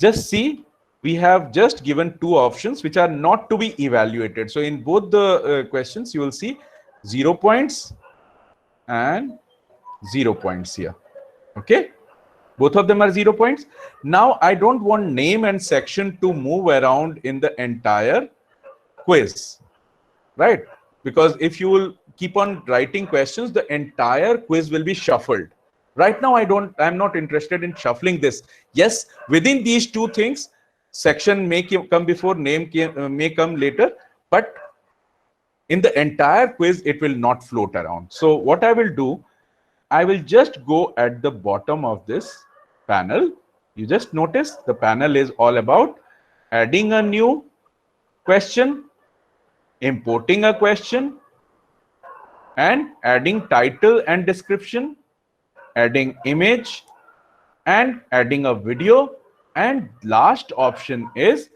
Just see, we have just given 2 options which are not to be evaluated. So in both the questions, you will see 0 points and 0 points here. Okay. Both of them are 0 points. Now, I don't want name and section to move around in the entire quiz. right? Because if you will keep on writing questions, the entire quiz will be shuffled. Right now, I'm not interested in shuffling this. Yes, within these two things, section may come before, name may come later, but in the entire quiz, it will not float around. So what I will do, I will just go at the bottom of this panel. You just notice the panel is all about adding a new question, importing a question, and adding title and description, adding image, and adding a video, and last option is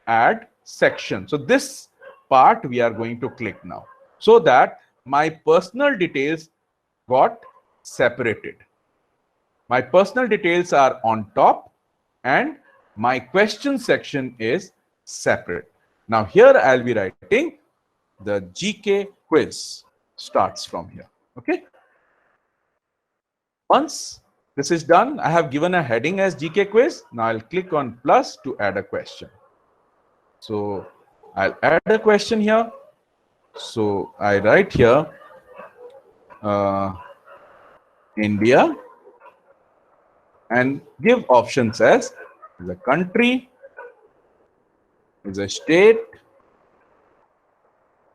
add section. So this part we are going to click now, so that my personal details got separated. My personal details are on top and my question section is separate. Now here I'll be writing the GK quiz starts from here. Okay. Once this is done, I have given a heading as GK quiz. Now I'll click on plus to add a question. So I'll add a question here. So I write here India and give options as the country, is a state,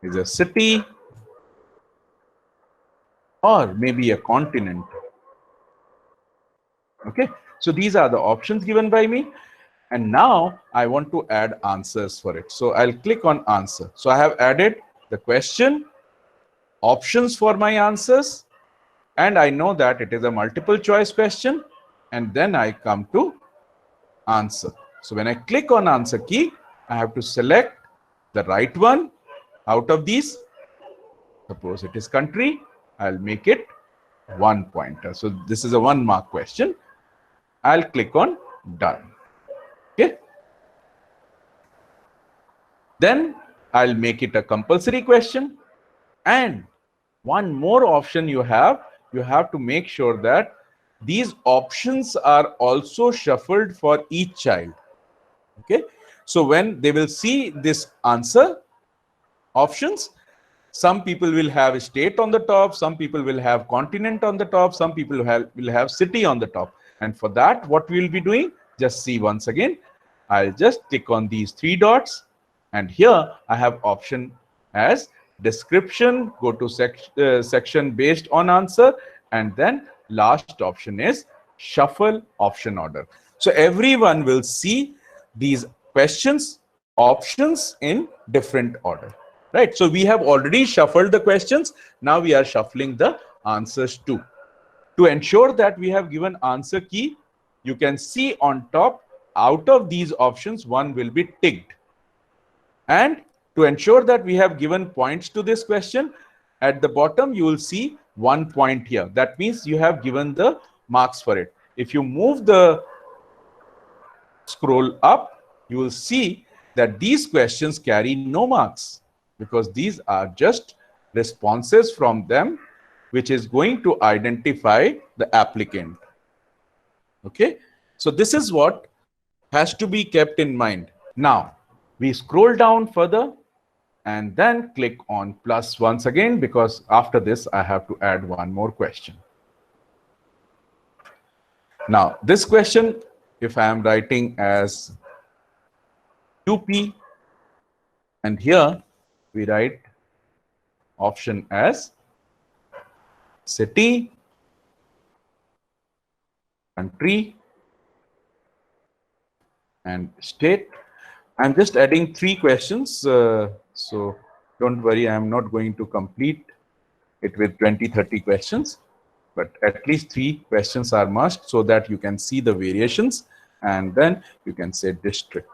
is a city, or maybe a continent. Okay, so these are the options given by me. And now I want to add answers for it. So I'll click on answer. So I have added the question, options for my answers, and I know that it is a multiple choice question. And then I come to answer. So when I click on answer key, I have to select the right one out of these. Suppose it is country, I'll make it 1 pointer. So this is a 1 mark question. I'll click on done. Okay. Then I'll make it a compulsory question. And one more option you have to make sure that these options are also shuffled for each child. Okay. So when they will see this answer options, some people will have state on the top, some people will have continent on the top, some people will have city on the top. And for that, what we will be doing, just see once again, I'll just click on these 3 dots. And here I have option as description, go to section based on answer, and then last option is shuffle option order. So everyone will see these questions, options in different order, right? So we have already shuffled the questions. Now we are shuffling the answers too. To ensure that we have given answer key, you can see on top, out of these options, one will be ticked. And to ensure that we have given points to this question, at the bottom, you will see 1 point here. That means you have given the marks for it. If you move the scroll up, you will see that these questions carry no marks, because these are just responses from them, which is going to identify the applicant. Okay. So this is what has to be kept in mind. Now, we scroll down further and then click on plus once again, because after this, I have to add one more question. Now, this question, if I am writing as UP, and here we write option as city, country, and state. I'm just adding 3 questions. So don't worry, I'm not going to complete it with 20-30 questions, but at least 3 questions are must, so that you can see the variations, and then you can say district.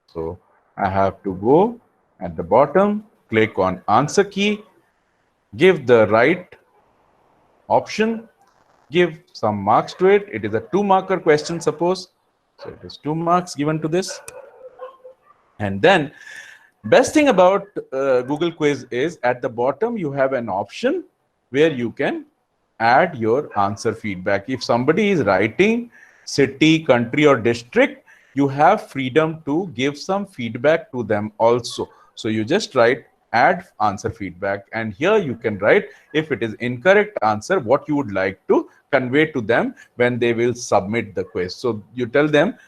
So I have to go at the bottom, click on answer key, give the right option, give some marks to it. It is a 2-marker question, suppose. So it is 2 marks given to this. And then best thing about Google Quiz is at the bottom, you have an option where you can add your answer feedback. If somebody is writing city, country, or district, you have freedom to give some feedback to them also. So you just write add answer feedback, and here you can write if it is incorrect answer, what you would like to convey to them when they will submit the quiz. So you tell them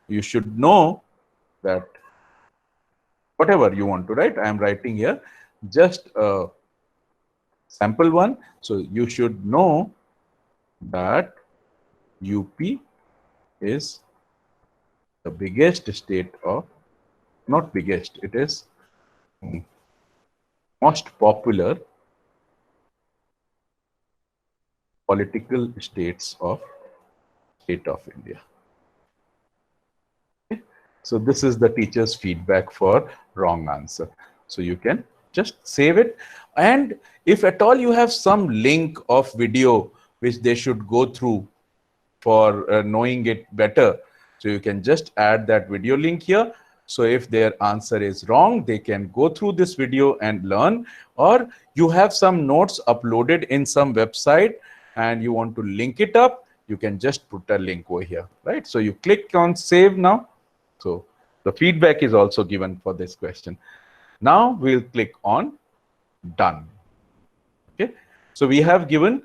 you should know that whatever you want to write. I am writing here just a sample one. So you should know that UP is the biggest state of, not biggest, it is most popular political states of state of India. Okay. So this is the teacher's feedback for wrong answer. So you can just save it, and if at all you have some link of video which they should go through for knowing it better, so you can just add that video link here. So if their answer is wrong, they can go through this video and learn, or you have some notes uploaded in some website and you want to link it up, you can just put a link over here, right? So you click on save now. So the feedback is also given for this question. Now we'll click on done. Okay. So we have given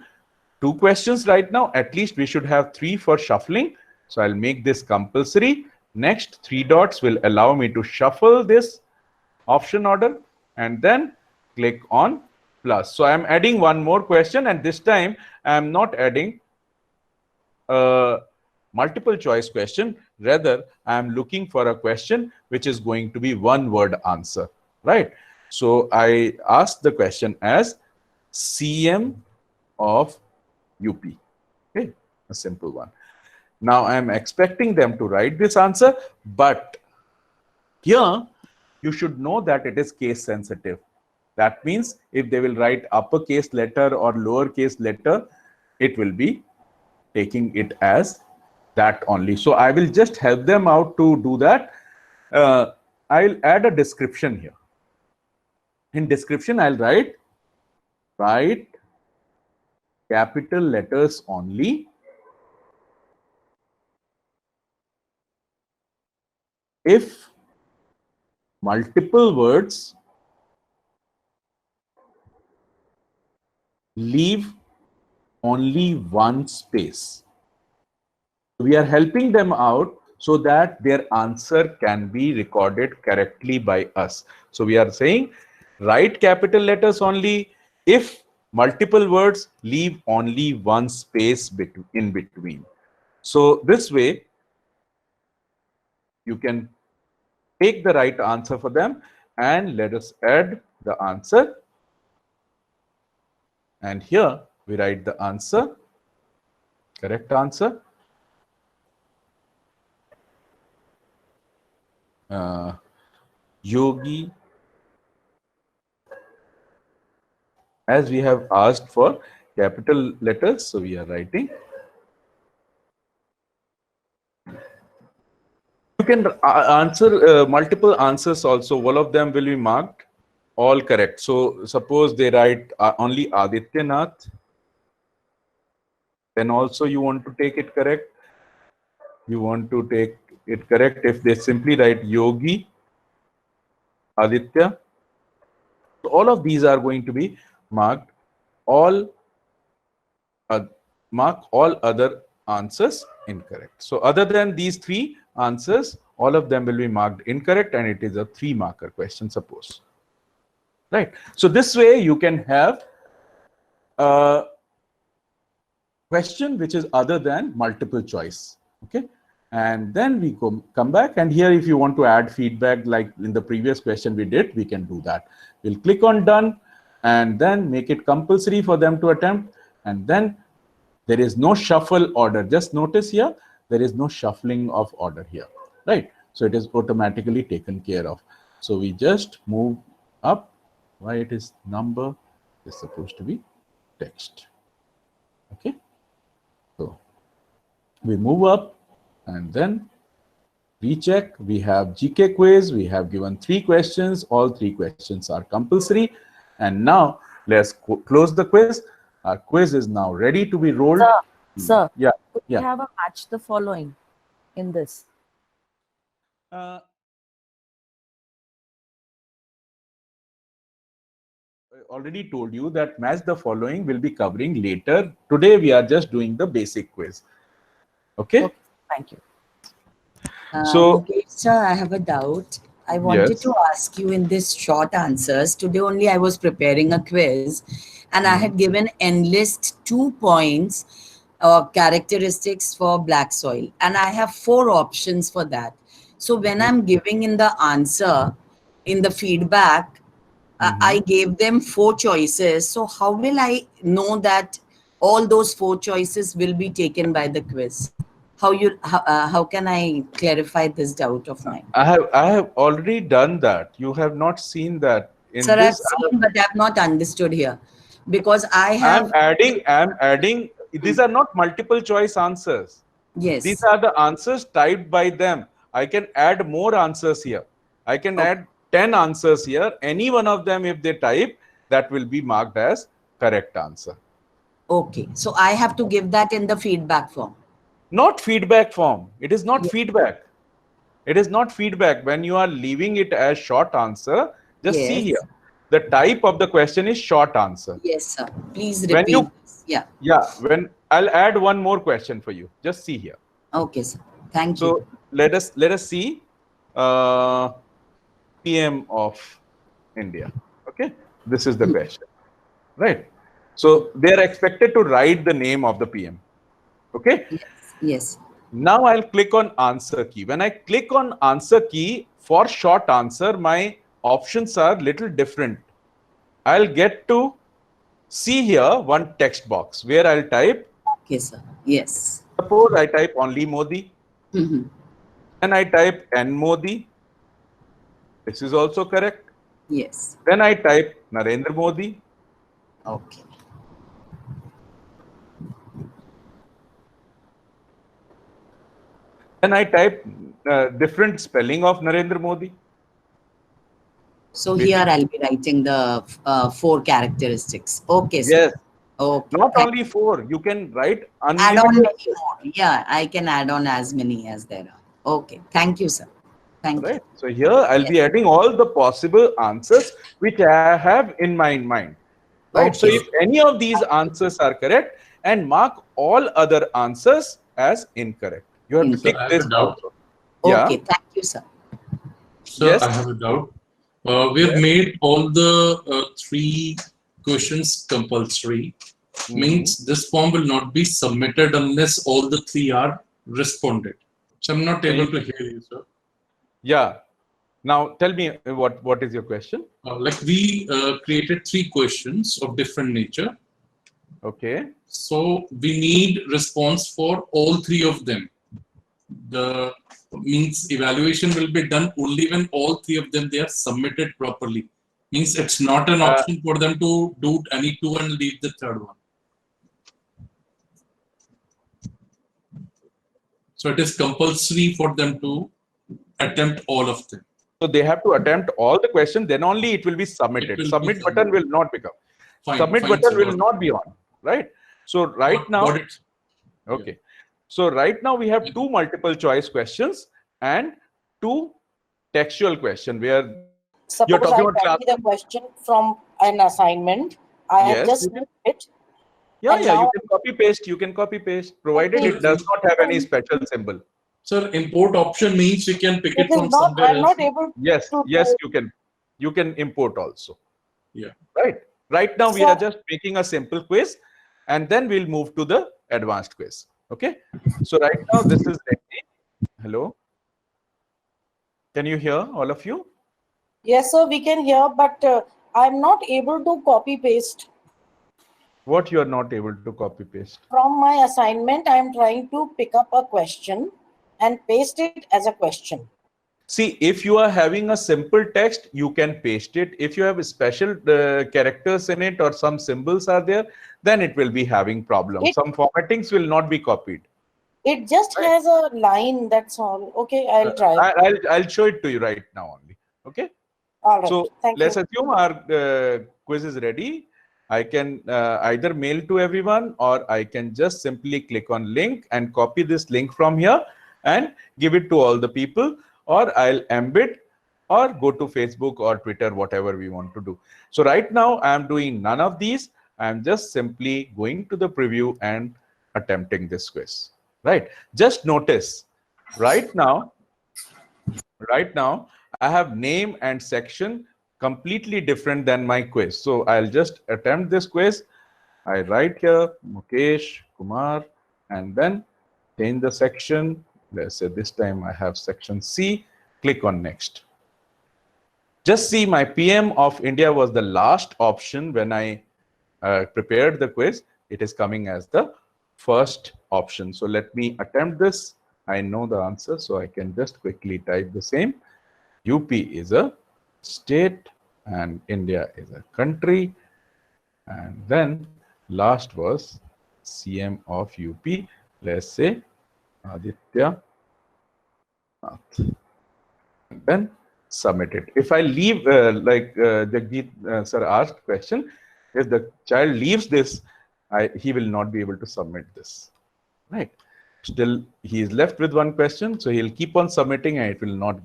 2 questions right now. At least we should have 3 for shuffling. So I'll make this compulsory. Next 3 dots will allow me to shuffle this option order and then click on plus. So I'm adding one more question, and this time I'm not adding a multiple choice question. Rather, I'm looking for a question which is going to be one word answer, right? So I asked the question as CM of UP. Okay, a simple one. Now I'm expecting them to write this answer, but here you should know that it is case sensitive. That means if they will write uppercase letter or lowercase letter, it will be taking it as that only. So I will just help them out to do that. I'll add a description here. In description, I'll write capital letters only if multiple words leave only one space. We are helping them out so that their answer can be recorded correctly by us. So we are saying write capital letters only if multiple words leave only one space in between. So this way you can take the right answer for them, and let us add the answer. And here we write the answer, correct answer. Yogi, as we have asked for capital letters, so we are writing. You can answer multiple answers also. All of them will be marked all correct. So suppose they write only Adityanath, then also you want to take it correct. You want to take it correct if they simply write Yogi Aditya. So all of these are going to be marked mark all other answers incorrect. So other than these 3 answers, all of them will be marked incorrect, and it is a 3-marker question, suppose. Right. So this way you can have a question which is other than multiple choice. Okay. And then we come back, and here if you want to add feedback like in the previous question we did, we can do that. We'll click on done and then make it compulsory for them to attempt, and then there is no shuffle order. Just notice here there is no shuffling of order here, right? So it is automatically taken care of. So we just move up. Why it is number is supposed to be text. Okay, so we move up and then recheck. We have GK quiz. We have given 3 questions. All 3 questions are compulsory. And now let's close the quiz. Our quiz is now ready to be rolled. Sir, Yeah. could we have a match the following in this? already told you that match the following will be covering later. Today we are just doing the basic quiz. Okay. Thank you. So- Mukesh sir, I have a doubt. I wanted Yes. to ask you in this short answers. Today only I was preparing a quiz and I had given enlist 2 points characteristics for black soil, and I have 4 options for that. So when I'm giving in the answer, in the feedback, I gave them 4 choices. So how will I know that all those 4 choices will be taken by the quiz? How can I clarify this doubt of mine? I have already done that. You have not seen that in Sir, I've this. seen, but I've not understood here because I have. I'm adding. These are not multiple choice answers. Yes. These are the answers typed by them. I can add more answers here. I can add 10 answers here. Any one of them, if they type, that will be marked as correct answer. Okay. So I have to give that in the feedback form. Not feedback form. It is not feedback. It is not feedback. When you are leaving it as short answer, just see Yes. here. The type of the question is short answer. Yes, sir. Please When repeat you- this. Yeah. Yeah, when I'll add one more question for you. Just see here. Okay, sir. Thank So you. let us see PM of India. Okay, this is the question, right? So they are expected to write the name of the PM. Okay. Yes. Now I'll click on answer key. When I click on answer key for short answer, my options are little different. I'll get to see here one text box where I'll type. Okay, sir. Yes. Suppose I type only Modi. Mhm. Then I type N Modi. This is also correct. Yes. Then I type Narendra Modi. Okay. Then I type different spelling of Narendra Modi. So here I'll be writing the 4 characteristics. Okay, sir. Yes. Okay. Not only 4. You can write Add on unlimited. many more. Yeah, I can add on as many as there are. Okay. Thank you, sir. Thank you. Right. So here I'll be adding all the possible answers which I have in my mind. Right. So Okay. if any of these answers are correct, and mark all other answers as incorrect. You have to Incorrect. tick I have this a doubt. also. Yeah. Okay. Thank you, sir. Sir, Yes. I have a doubt. We have Yes. made all the 3 questions compulsory. Means this form will not be submitted unless all the 3 are responded. So I'm not able to hear you, sir. Yeah. Now tell me what is your question? Like we created 3 questions of different nature. Okay. So we need response for all 3 of them. The means evaluation will be done only when all 3 of them they are submitted properly. Means it's not an option for them to do any 2 and leave the 3rd one. So it is compulsory for them to attempt all of them. So they have to attempt all the questions, then only it will be submitted. It will be Submit button will not become. Fine, Submit fine, button sir. will not be on. Right. So right Got- now. got it. Okay. So right now we have 2 multiple choice questions and 2 textual question where Suppose you're talking I about copy the question from an assignment. I have Yes. just made it. Yeah, And yeah, you now- can copy paste. You can copy paste, provided Okay. it does not have any special symbol. Sir, import option means we can pick it It is from not, somewhere I'm else. not able Yes, to yes, do- you can. You can import also. Yeah. Right. Right now we Sir- are just making a simple quiz, and then we'll move to the advanced quiz. Okay. So right now this is ready. Hello. Can you hear, all of you? Yes, sir, we can hear, but I'm not able to copy paste. What you are not able to copy paste? From my assignment, I'm trying to pick up a question and paste it as a question. See, if you are having a simple text, you can paste it. If you have special characters in it or some symbols are there, then it will be having problems. It- Some formattings will not be copied. It just has a line, that's all. Okay, I'll try. I'll show it to you right now only. Okay. All right, So thank let's you. assume our quiz is ready. I can either mail to everyone, or I can just simply click on link and copy this link from here and give it to all the people, or I'll embed or go to Facebook or Twitter, whatever we want to do. So right now I am doing none of these. I am just simply going to the preview and attempting this quiz, right? Just notice right now I have name and section completely different than my quiz. So I'll just attempt this quiz. I write here Mukesh Kumar and then change the section. Let's say this time I have section C. Click on next. Just see, my PM of India was the last option when I prepared the quiz. It is coming as the first option. So let me attempt this. I know the answer, so I can just quickly type the same. UP is a state and India is a country. And then last was CM of UP. Let's say Aditya Nath. And then submit it. If I leave, like Jagdeep sir asked question, if the child leaves this, he will not be able to submit this, right? Still, he is left with one question, so he'll keep on submitting and it will not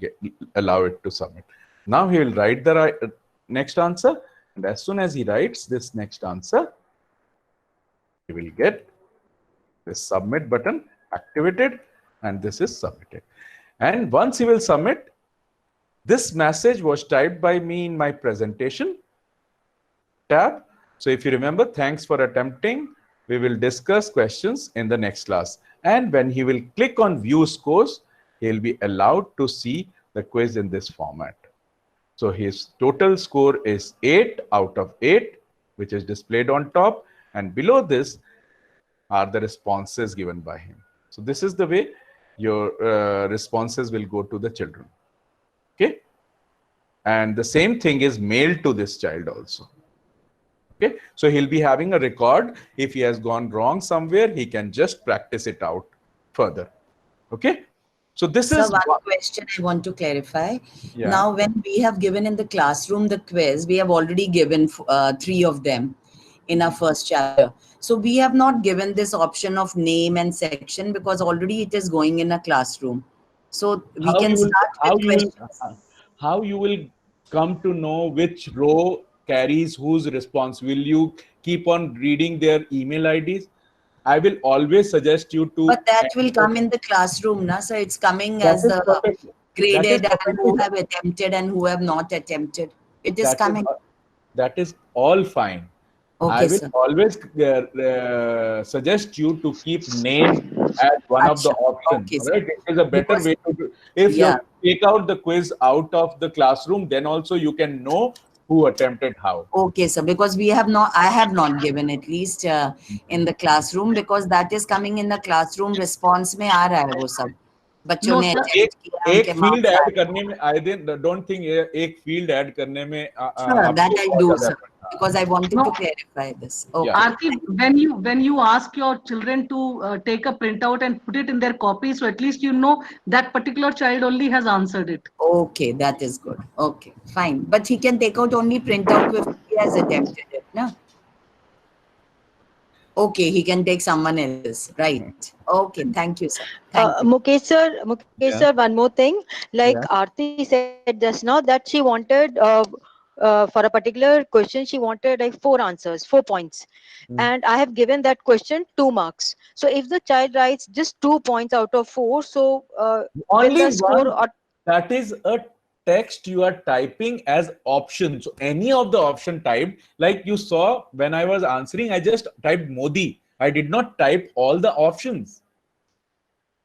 allow it to submit. Now he will write the next answer, and as soon as he writes this next answer, he will get this submit button activated, and this is submitted. And once he will submit, this message was typed by me in my presentation tab. So if you remember, thanks for attempting. We will discuss questions in the next class. And when he will click on view scores, he'll be allowed to see the quiz in this format. So his total score is 8 out of 8, which is displayed on top. And below this are the responses given by him. So this is the way your responses will go to the children. Okay. And the same thing is mailed to this child also. Okay. So he'll be having a record. If he has gone wrong somewhere, he can just practice it out further. Okay. So this is one question I want to clarify. Yeah. Now, when we have given in the classroom the quiz, we have already given 3 of them in our first chapter. So we have not given this option of name and section because already it is going in a classroom. So we can start with questions. How you will come to know which row carries whose response? Will you keep on reading their email IDs? I will always suggest you to. But that will come in the classroom, na? So it's coming as the graded and who have attempted and who have not attempted. It is coming. That is all fine. Okay, I will sir. always suggest you to keep name as one of the options. Okay, right? It is a better way to do. If you take out the quiz out of the classroom, then also you can know who attempted how. Okay, sir. Because we have not, I have not given at least in the classroom because that is coming in the classroom response में आ रहा है वो सब. बच्चों ने एक field add करने में I don't think एक field add करने में. Sure, that I do, sir. Because I wanted to clarify this. Okay. Aarti, when you ask your children to take a printout and put it in their copy, so at least you know that particular child only has answered it. Okay, that is good. Okay, fine. But he can take out only printout if he has attempted it, no? Okay, he can take someone else's, right? Okay, thank you, sir. Mukesh sir, one more thing. Like Aarti said just now that she wanted for a particular question, she wanted like 4 answers, 4 points. And I have given that question 2 marks. So if the child writes just 2 points out of 4, so only one, that is a text you are typing as option. So any of the option typed, like you saw when I was answering, I just typed Modi. I did not type all the options.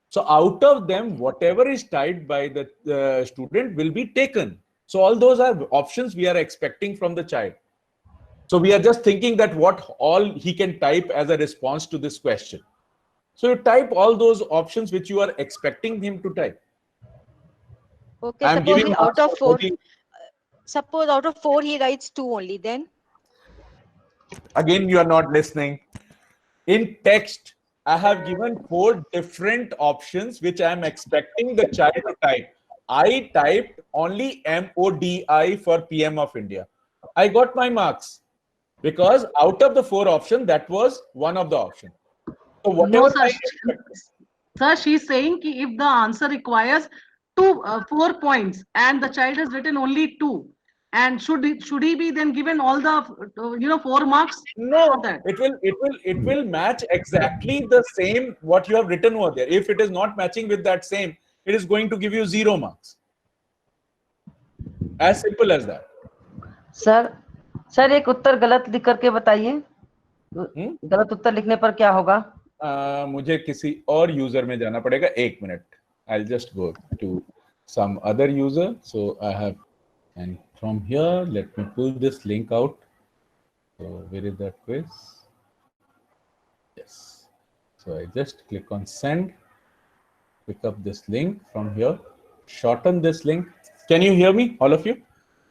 So out of them, whatever is typed by the student will be taken. So all those are options we are expecting from the child. So we are just thinking that what all he can type as a response to this question. So you type all those options which you are expecting him to type. Okay, suppose out of 4, suppose out of 4 he writes 2 only, then? Again, you are not listening. In text, I have given 4 different options which I am expecting the child to type. I typed only MODI for PM of India. I got my marks because out of the 4 options, that was one of the options. So whatever no, sir, she's saying if the answer requires 4 points and the child has written only 2, and should he be then given all the 4 marks? No, it will match exactly the same what you have written over there. If it is not matching with that same, it is going to give you 0 marks. As simple as that. Sir एक उत्तर गलत लिख करके बताइए, गलत उत्तर लिखने पर क्या होगा? मुझे किसी और यूजर में जाना पड़ेगा, 1 minute. I'll just go to some other user. So I have, and from here, let me pull this link out. So where is that quiz? Yes. So I just click on send, pick up this link from here, shorten this link. Can you hear me, all of you?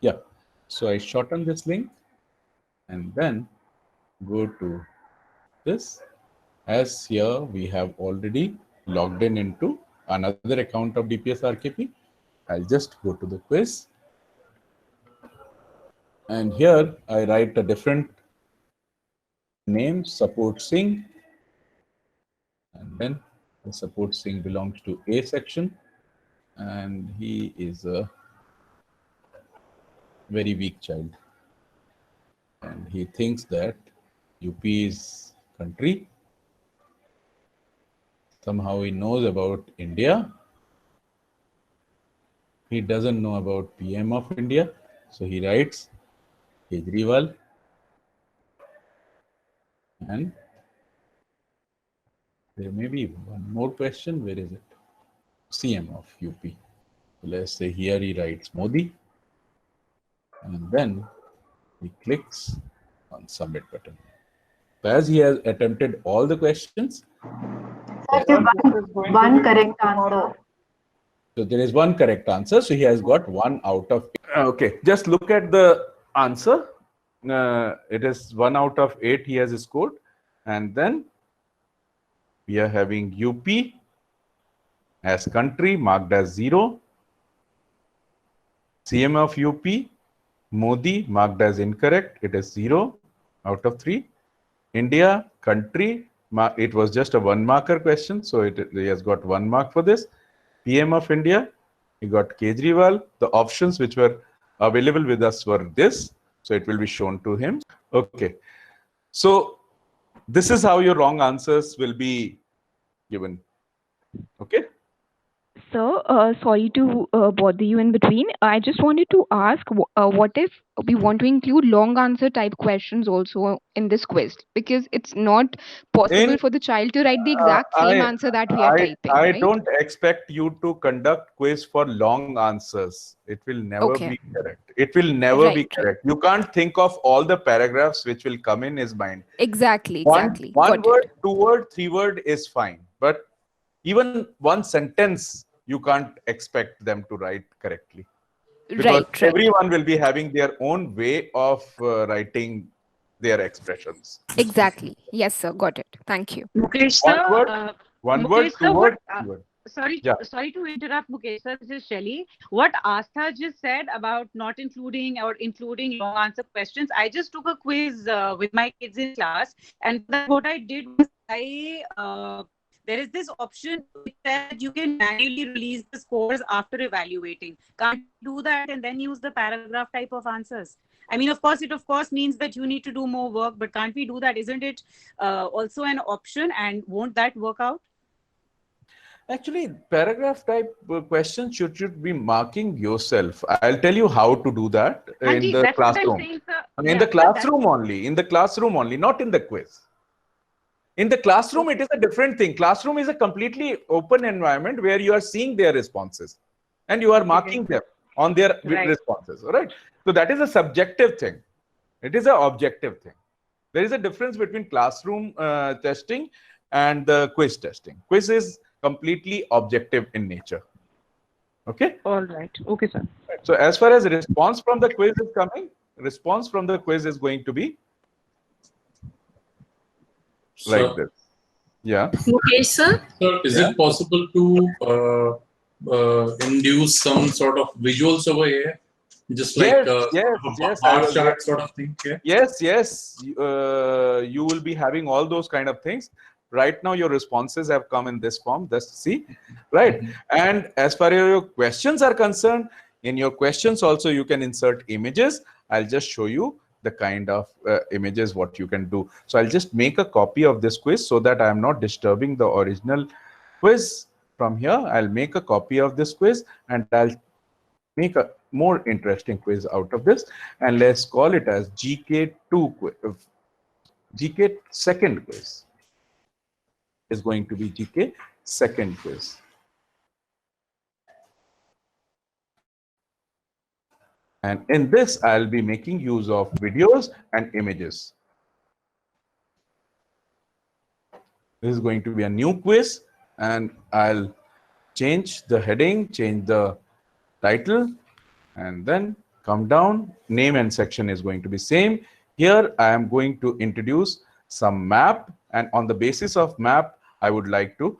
Yeah. So I shorten this link and then go to this. As here we have already logged in into another account of DPS RKP. I'll just go to the quiz. And here I write a different name, Support Singh. And then the Support Singh belongs to A section. And he is a very weak child. And he thinks that UP is country. Somehow he knows about India. He doesn't know about PM of India. So he writes Kejriwal. And there may be one more question. Where is it? CM of UP. So let's say here he writes Modi. And then he clicks on submit button. So as he has attempted all the questions, one correct answer. So there is one correct answer. So he has got 1 out of 8. Okay, just look at the answer. It is 1 out of 8 he has scored. And then we are having UP as country marked as 0. CM of UP, Modi marked as incorrect. It is 0 out of 3. India, country, it was just a 1 marker question. So he has got 1 mark for this. PM of India, he got Kejriwal. The options which were available with us were this. So it will be shown to him. Okay. So this is how your wrong answers will be given. Okay. Sir, sorry to bother you in between. I just wanted to ask, what if we want to include long answer type questions also in this quiz? Because it's not possible for the child to write the exact same answer that we are typing. I right? don't expect you to conduct quiz for long answers. It will never be correct. It will never be correct. You can't think of all the paragraphs which will come in his mind. Exactly. One word, 2 word, 3 word is fine. But even one sentence, you can't expect them to write correctly. Because everyone will be having their own way of writing their expressions. Exactly. Yes, sir. Got it. Thank you. Mukesh sir, one word, 2 word, 3 word. Sorry to interrupt, Mukesh sir. This is Shelly. What Astha just said about not including or including long answer questions, I just took a quiz with my kids in class, and what I did was there is this option which says you can manually release the scores after evaluating. Can't do that and then use the paragraph type of answers. I mean, of course, it means that you need to do more work, but can't we do that? Isn't it also an option, and won't that work out? Actually, paragraph type questions should be marking yourself. I'll tell you how to do that in the classroom. In the classroom only, not in the quiz. In the classroom, it is a different thing. Classroom is a completely open environment where you are seeing their responses and you are marking them on their responses. All right. So that is a subjective thing. It is an objective thing. There is a difference between classroom testing and the quiz testing. Quiz is completely objective in nature. Okay. All right. Okay, sir. So as far as response from the quiz is coming, response from the quiz is going to be like this. Yeah. Okay, sir. So is it possible to induce some sort of visuals over here? Just like bar chart sort of thing? Yes. You will be having all those kind of things. right now your responses have come in this form. Just see, right? And as far as your questions are concerned, in your questions also you can insert images. I'll just show you the kind of images what you can do. So I'll just make a copy of this quiz so that I am not disturbing the original quiz. From here, I'll make a copy of this quiz and I'll make a more interesting quiz out of this, and let's call it as GK2 quiz. GK second quiz is going to be GK second quiz. And in this, I'll be making use of videos and images. This is going to be a new quiz, and I'll change the heading, change the title, and then come down. Name and section is going to be same. Here, I am going to introduce some map, and on the basis of map, I would like to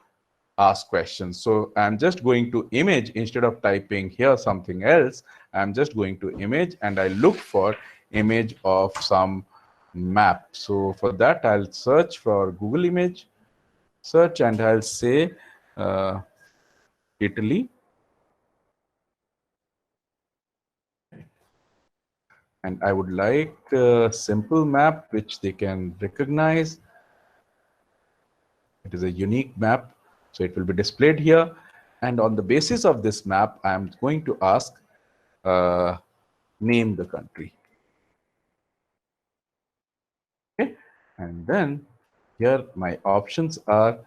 ask questions. So I'm just going to image instead of typing here something else. I'm just going to image, and I look for image of some map. So for that, I'll search for Google image search, and I'll say Italy. And I would like a simple map which they can recognize. It is a unique map, so it will be displayed here. And on the basis of this map, I am going to ask, name the country. Okay, and then here my options are,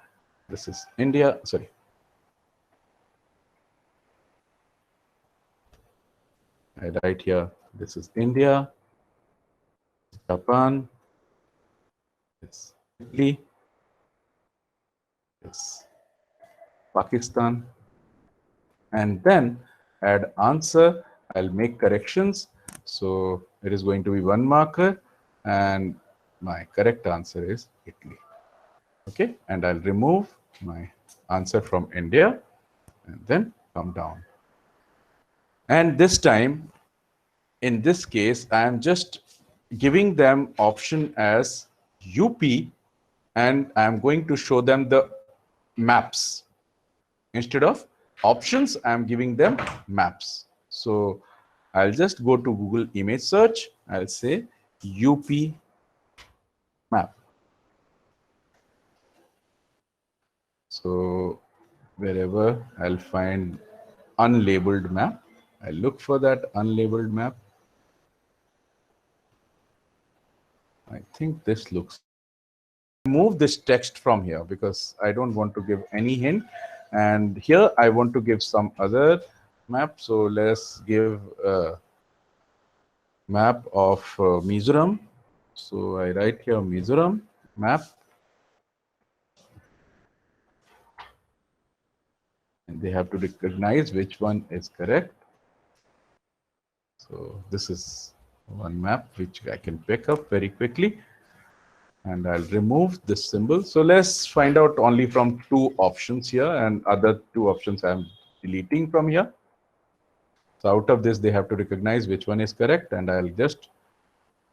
this is India, sorry. I write here, this is India, Japan, it's Italy, it's Pakistan, and then add answer. I'll make corrections. So it is going to be 1 marker, and my correct answer is Italy. Okay, and I'll remove my answer from India and then come down. And this time, in this case, I am just giving them option as UP, and I am going to show them the maps. Instead of options, I am giving them maps. So I'll just go to Google image search. I'll say UP map. So wherever I'll find unlabeled map, I look for that unlabeled map. I think this looks. Remove this text from here because I don't want to give any hint. And here I want to give some other map. So let's give a map of Mizoram. So I write here Mizoram map. And they have to recognize which one is correct. So this is one map which I can pick up very quickly. And I'll remove this symbol. So let's find out only from 2 options here, and other 2 options I'm deleting from here. So out of this, they have to recognize which one is correct, and I'll just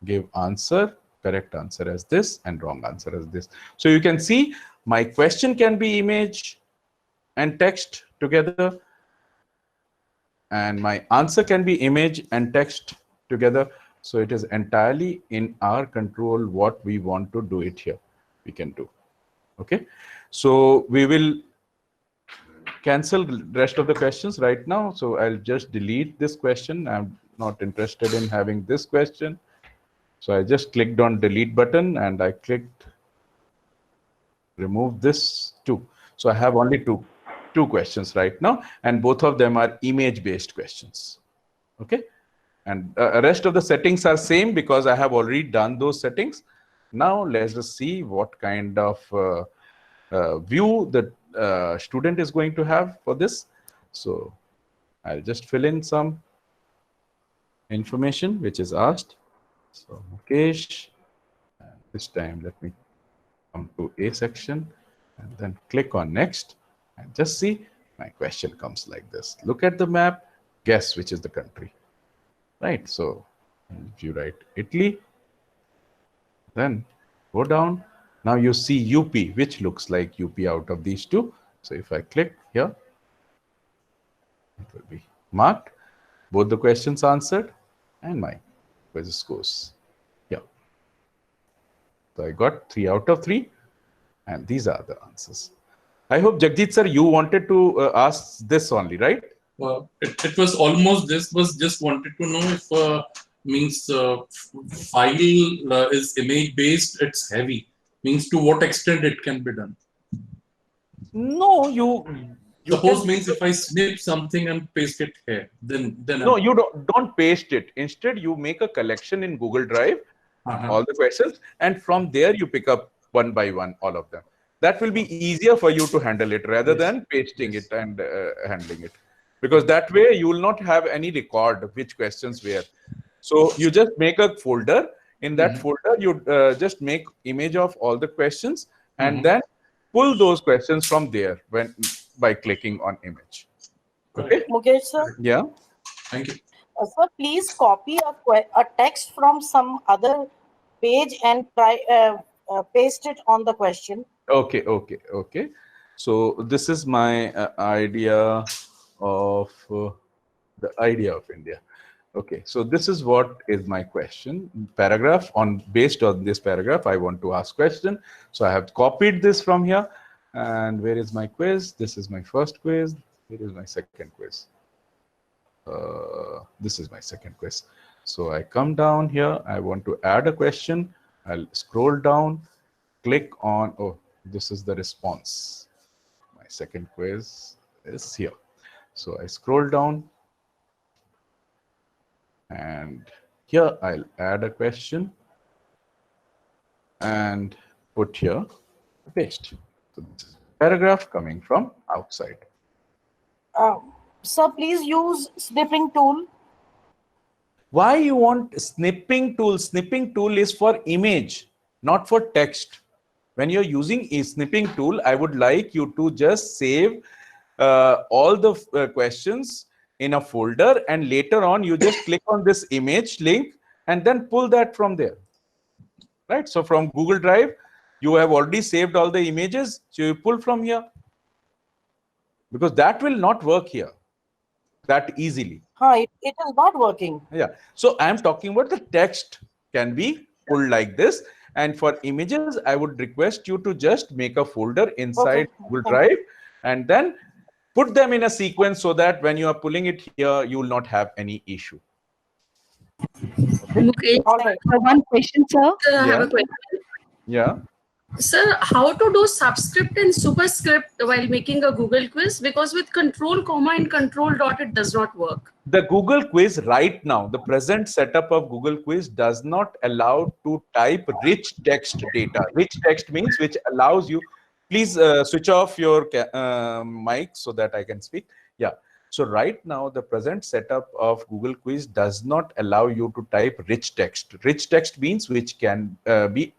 give answer, correct answer as this, and wrong answer as this. So you can see my question can be image and text together, and my answer can be image and text together. So it is entirely in our control what we want to do it here. We can do. Okay. So we will cancel the rest of the questions right now. So I'll just delete this question. I'm not interested in having this question. So I just clicked on delete button and I clicked remove this too. So I have only two questions right now, and both of them are image based questions. Okay. And rest of the settings are same because I have already done those settings. Now let's just see what kind of view the student is going to have for this. So I'll just fill in some information which is asked. So Mukesh, this time let me come to A section and then click on next and just see my question comes like this. Look at the map, guess which is the country. Right, so if you write Italy, then go down. Now you see UP, which looks like UP out of these two. So if I click here, it will be marked. Both the questions answered and my quiz scores. Yeah. So I got 3 out of 3 and these are the answers. I hope, Jagjit sir, you wanted to ask this only, right? It was almost this, was just wanted to know if file is image based, it's heavy. Means to what extent it can be done? No, suppose means if I snip something and paste it here, then no, you don't paste it. Instead, you make a collection in Google Drive, all the questions, and from there you pick up one by one all of them. That will be easier for you to handle it rather than pasting it and handling it, because that way you will not have any record of which questions were. So you just make a folder. In that folder, you just make image of all the questions and then pull those questions from there by clicking on image. Okay. Mukesh sir. Yeah. Thank you. Sir, please copy a text from some other page and try paste it on the question. Okay. So this is my idea of India. Okay, so this is what is my question paragraph. Based on this paragraph, I want to ask question. So I have copied this from here. And where is my quiz? This is my first quiz. Here is my second quiz. This is my second quiz. So I come down here. I want to add a question. I'll scroll down, click on, oh, this is the response. My second quiz is here. So I scroll down. And here I'll add a question and put here the paste. So this is paragraph coming from outside. Sir, please use snipping tool. Why you want snipping tool? Snipping tool is for image, not for text. When you're using a snipping tool, I would like you to just save all the questions in a folder, and later on you just click on this image link and then pull that from there, right? So from Google Drive, you have already saved all the images, so you pull from here, because that will not work here that easily. It is not working. Yeah, so I am talking about the text can be pulled like this, and for images I would request you to just make a folder inside Google Drive and then put them in a sequence so that when you are pulling it here, you will not have any issue. Okay. One question, sir. I have a question. Yeah. Sir, how to do subscript and superscript while making a Google quiz? Because with control comma and control dot, it does not work. The Google quiz right now, the present setup of Google quiz does not allow to type rich text data. Rich text means which allows you. Please switch off your mic so that I can speak. Yeah. So right now, the present setup of Google Quiz does not allow you to type rich text. Rich text means which can be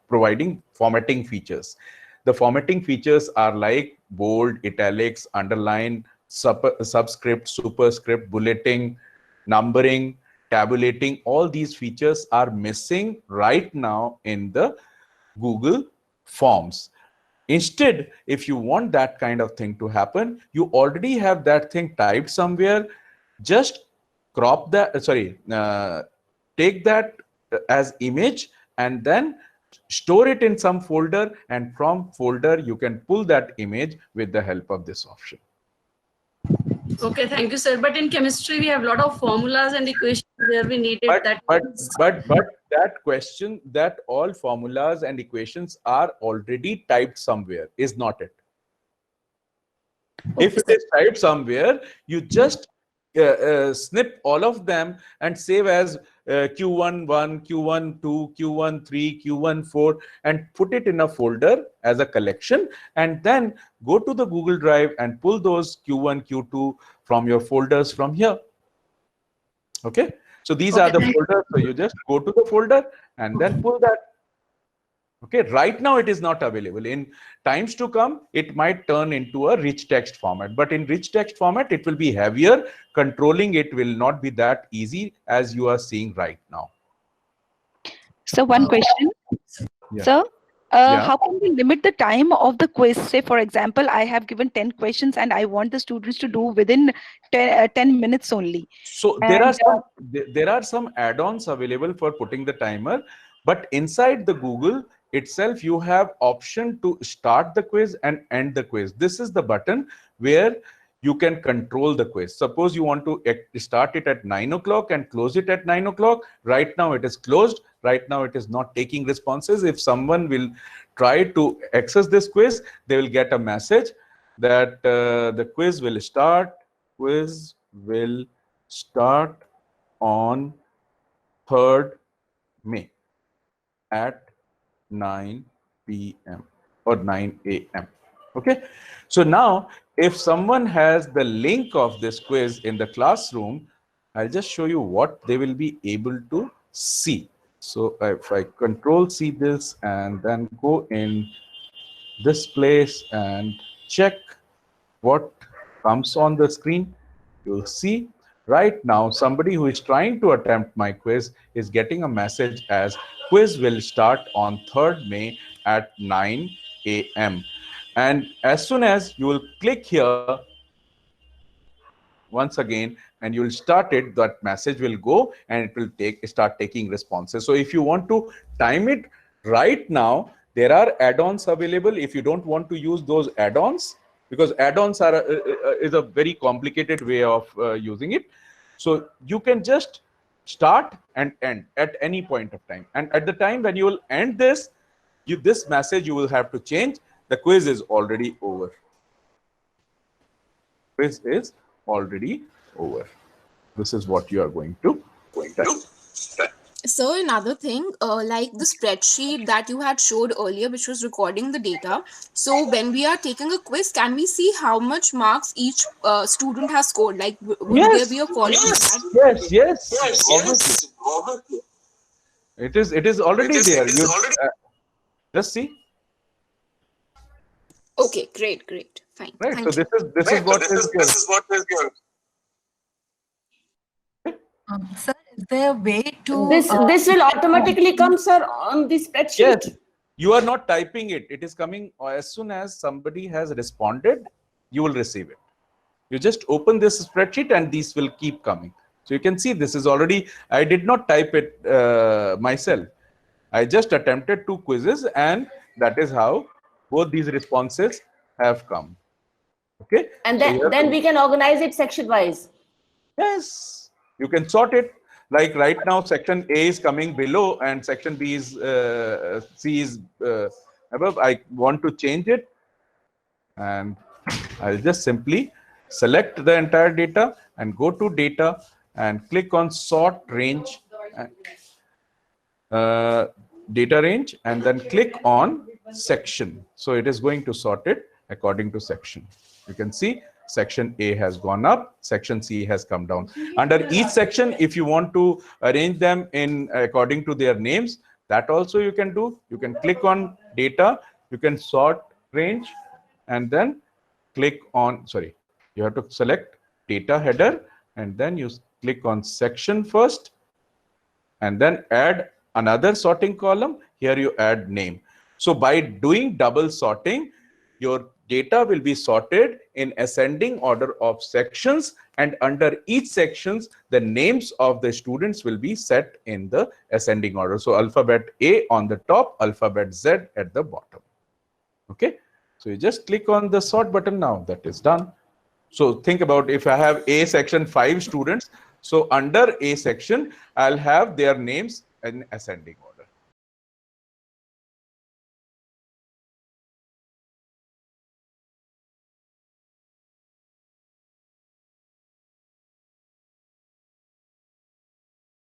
providing formatting features. The formatting features are like bold, italics, underline, subscript, superscript, bulleting, numbering, tabulating. All these features are missing right now in the Google Forms. Instead, if you want that kind of thing to happen, you already have that thing typed somewhere. Just crop that, take that as image and then store it in some folder, and from folder you can pull that image with the help of this option. Okay, thank you, sir. But in chemistry, we have a lot of formulas and equations where we needed that. But that question, that all formulas and equations are already typed somewhere, is not it? Okay. If it is typed somewhere, you just snip all of them and save as Q1, 1, Q1, 2, Q1, 3, Q1, 4, and put it in a folder as a collection, and then go to the Google Drive and pull those Q1, Q2 from your folders from here. Okay. So these are the folders. So you just go to the folder and then pull that. Okay. Right now it is not available. In times to come, it might turn into a rich text format. But in rich text format, it will be heavier. Controlling it will not be that easy as you are seeing right now. So one question. Yeah. Sir, Yeah. how can we limit the time of the quiz? Say, for example, I have given 10 questions and I want the students to do within 10 minutes only. So there are some add-ons available for putting the timer, but inside the Google itself, you have option to start the quiz and end the quiz. This is the button where you can control the quiz. Suppose you want to start it at 9 o'clock and close it at 9 o'clock. Right now it is closed. Right now it is not taking responses. If someone will try to access this quiz, they will get a message that the quiz will start. Quiz will start on 3rd May at 9 p.m. or 9 a.m. Okay. So now, if someone has the link of this quiz in the classroom, I'll just show you what they will be able to see. So if I control C this and then go in this place and check what comes on the screen, you'll see right now somebody who is trying to attempt my quiz is getting a message as quiz will start on 3rd May at 9 a.m. And as soon as you will click here once again and you will start it, that message will go and it will start taking responses. So if you want to time it right now, there are add-ons available. If you don't want to use those add-ons, because add-ons are is a very complicated way of using it. So you can just start and end at any point of time. And at the time when you will end this, this message you will have to change. The quiz is already over. Quiz is already over. This is what you are going to type. So another thing, like the spreadsheet that you had showed earlier, which was recording the data. So when we are taking a quiz, can we see how much marks each student has scored? Like, would there be a column? Yes. Obviously. It is already there. Just see. Okay, great. Fine. Right. Thank So you. this is what is here. Sir, is there a way to... This will automatically come, sir, on the spreadsheet? Yes. You are not typing it. It is coming as soon as somebody has responded, you will receive it. You just open this spreadsheet and these will keep coming. So you can see this is already, I did not type it myself. I just attempted 2 quizzes and that is how both these responses have come. Okay. And So then we can organize it section wise. Yes. You can sort it. Like right now, section A is coming below and section B is, C is above. I want to change it. And I'll just simply select the entire data and go to data and click on sort range, data range, and then click on section. So it is going to sort it according to section. You can see section A has gone up, section C has come down. Under each section, if you want to arrange them in according to their names, that also you can do. You can click on data, you can sort range, and then click on, sorry, you have to select data header, and then you click on section first, and then add another sorting column. Here you add name. So by doing double sorting, your data will be sorted in ascending order of sections, and under each sections, the names of the students will be set in the ascending order. So alphabet A on the top, alphabet Z at the bottom. Okay. So you just click on the sort button now. That is done. So think about if I have A section 5 students. So under A section, I'll have their names in ascending order.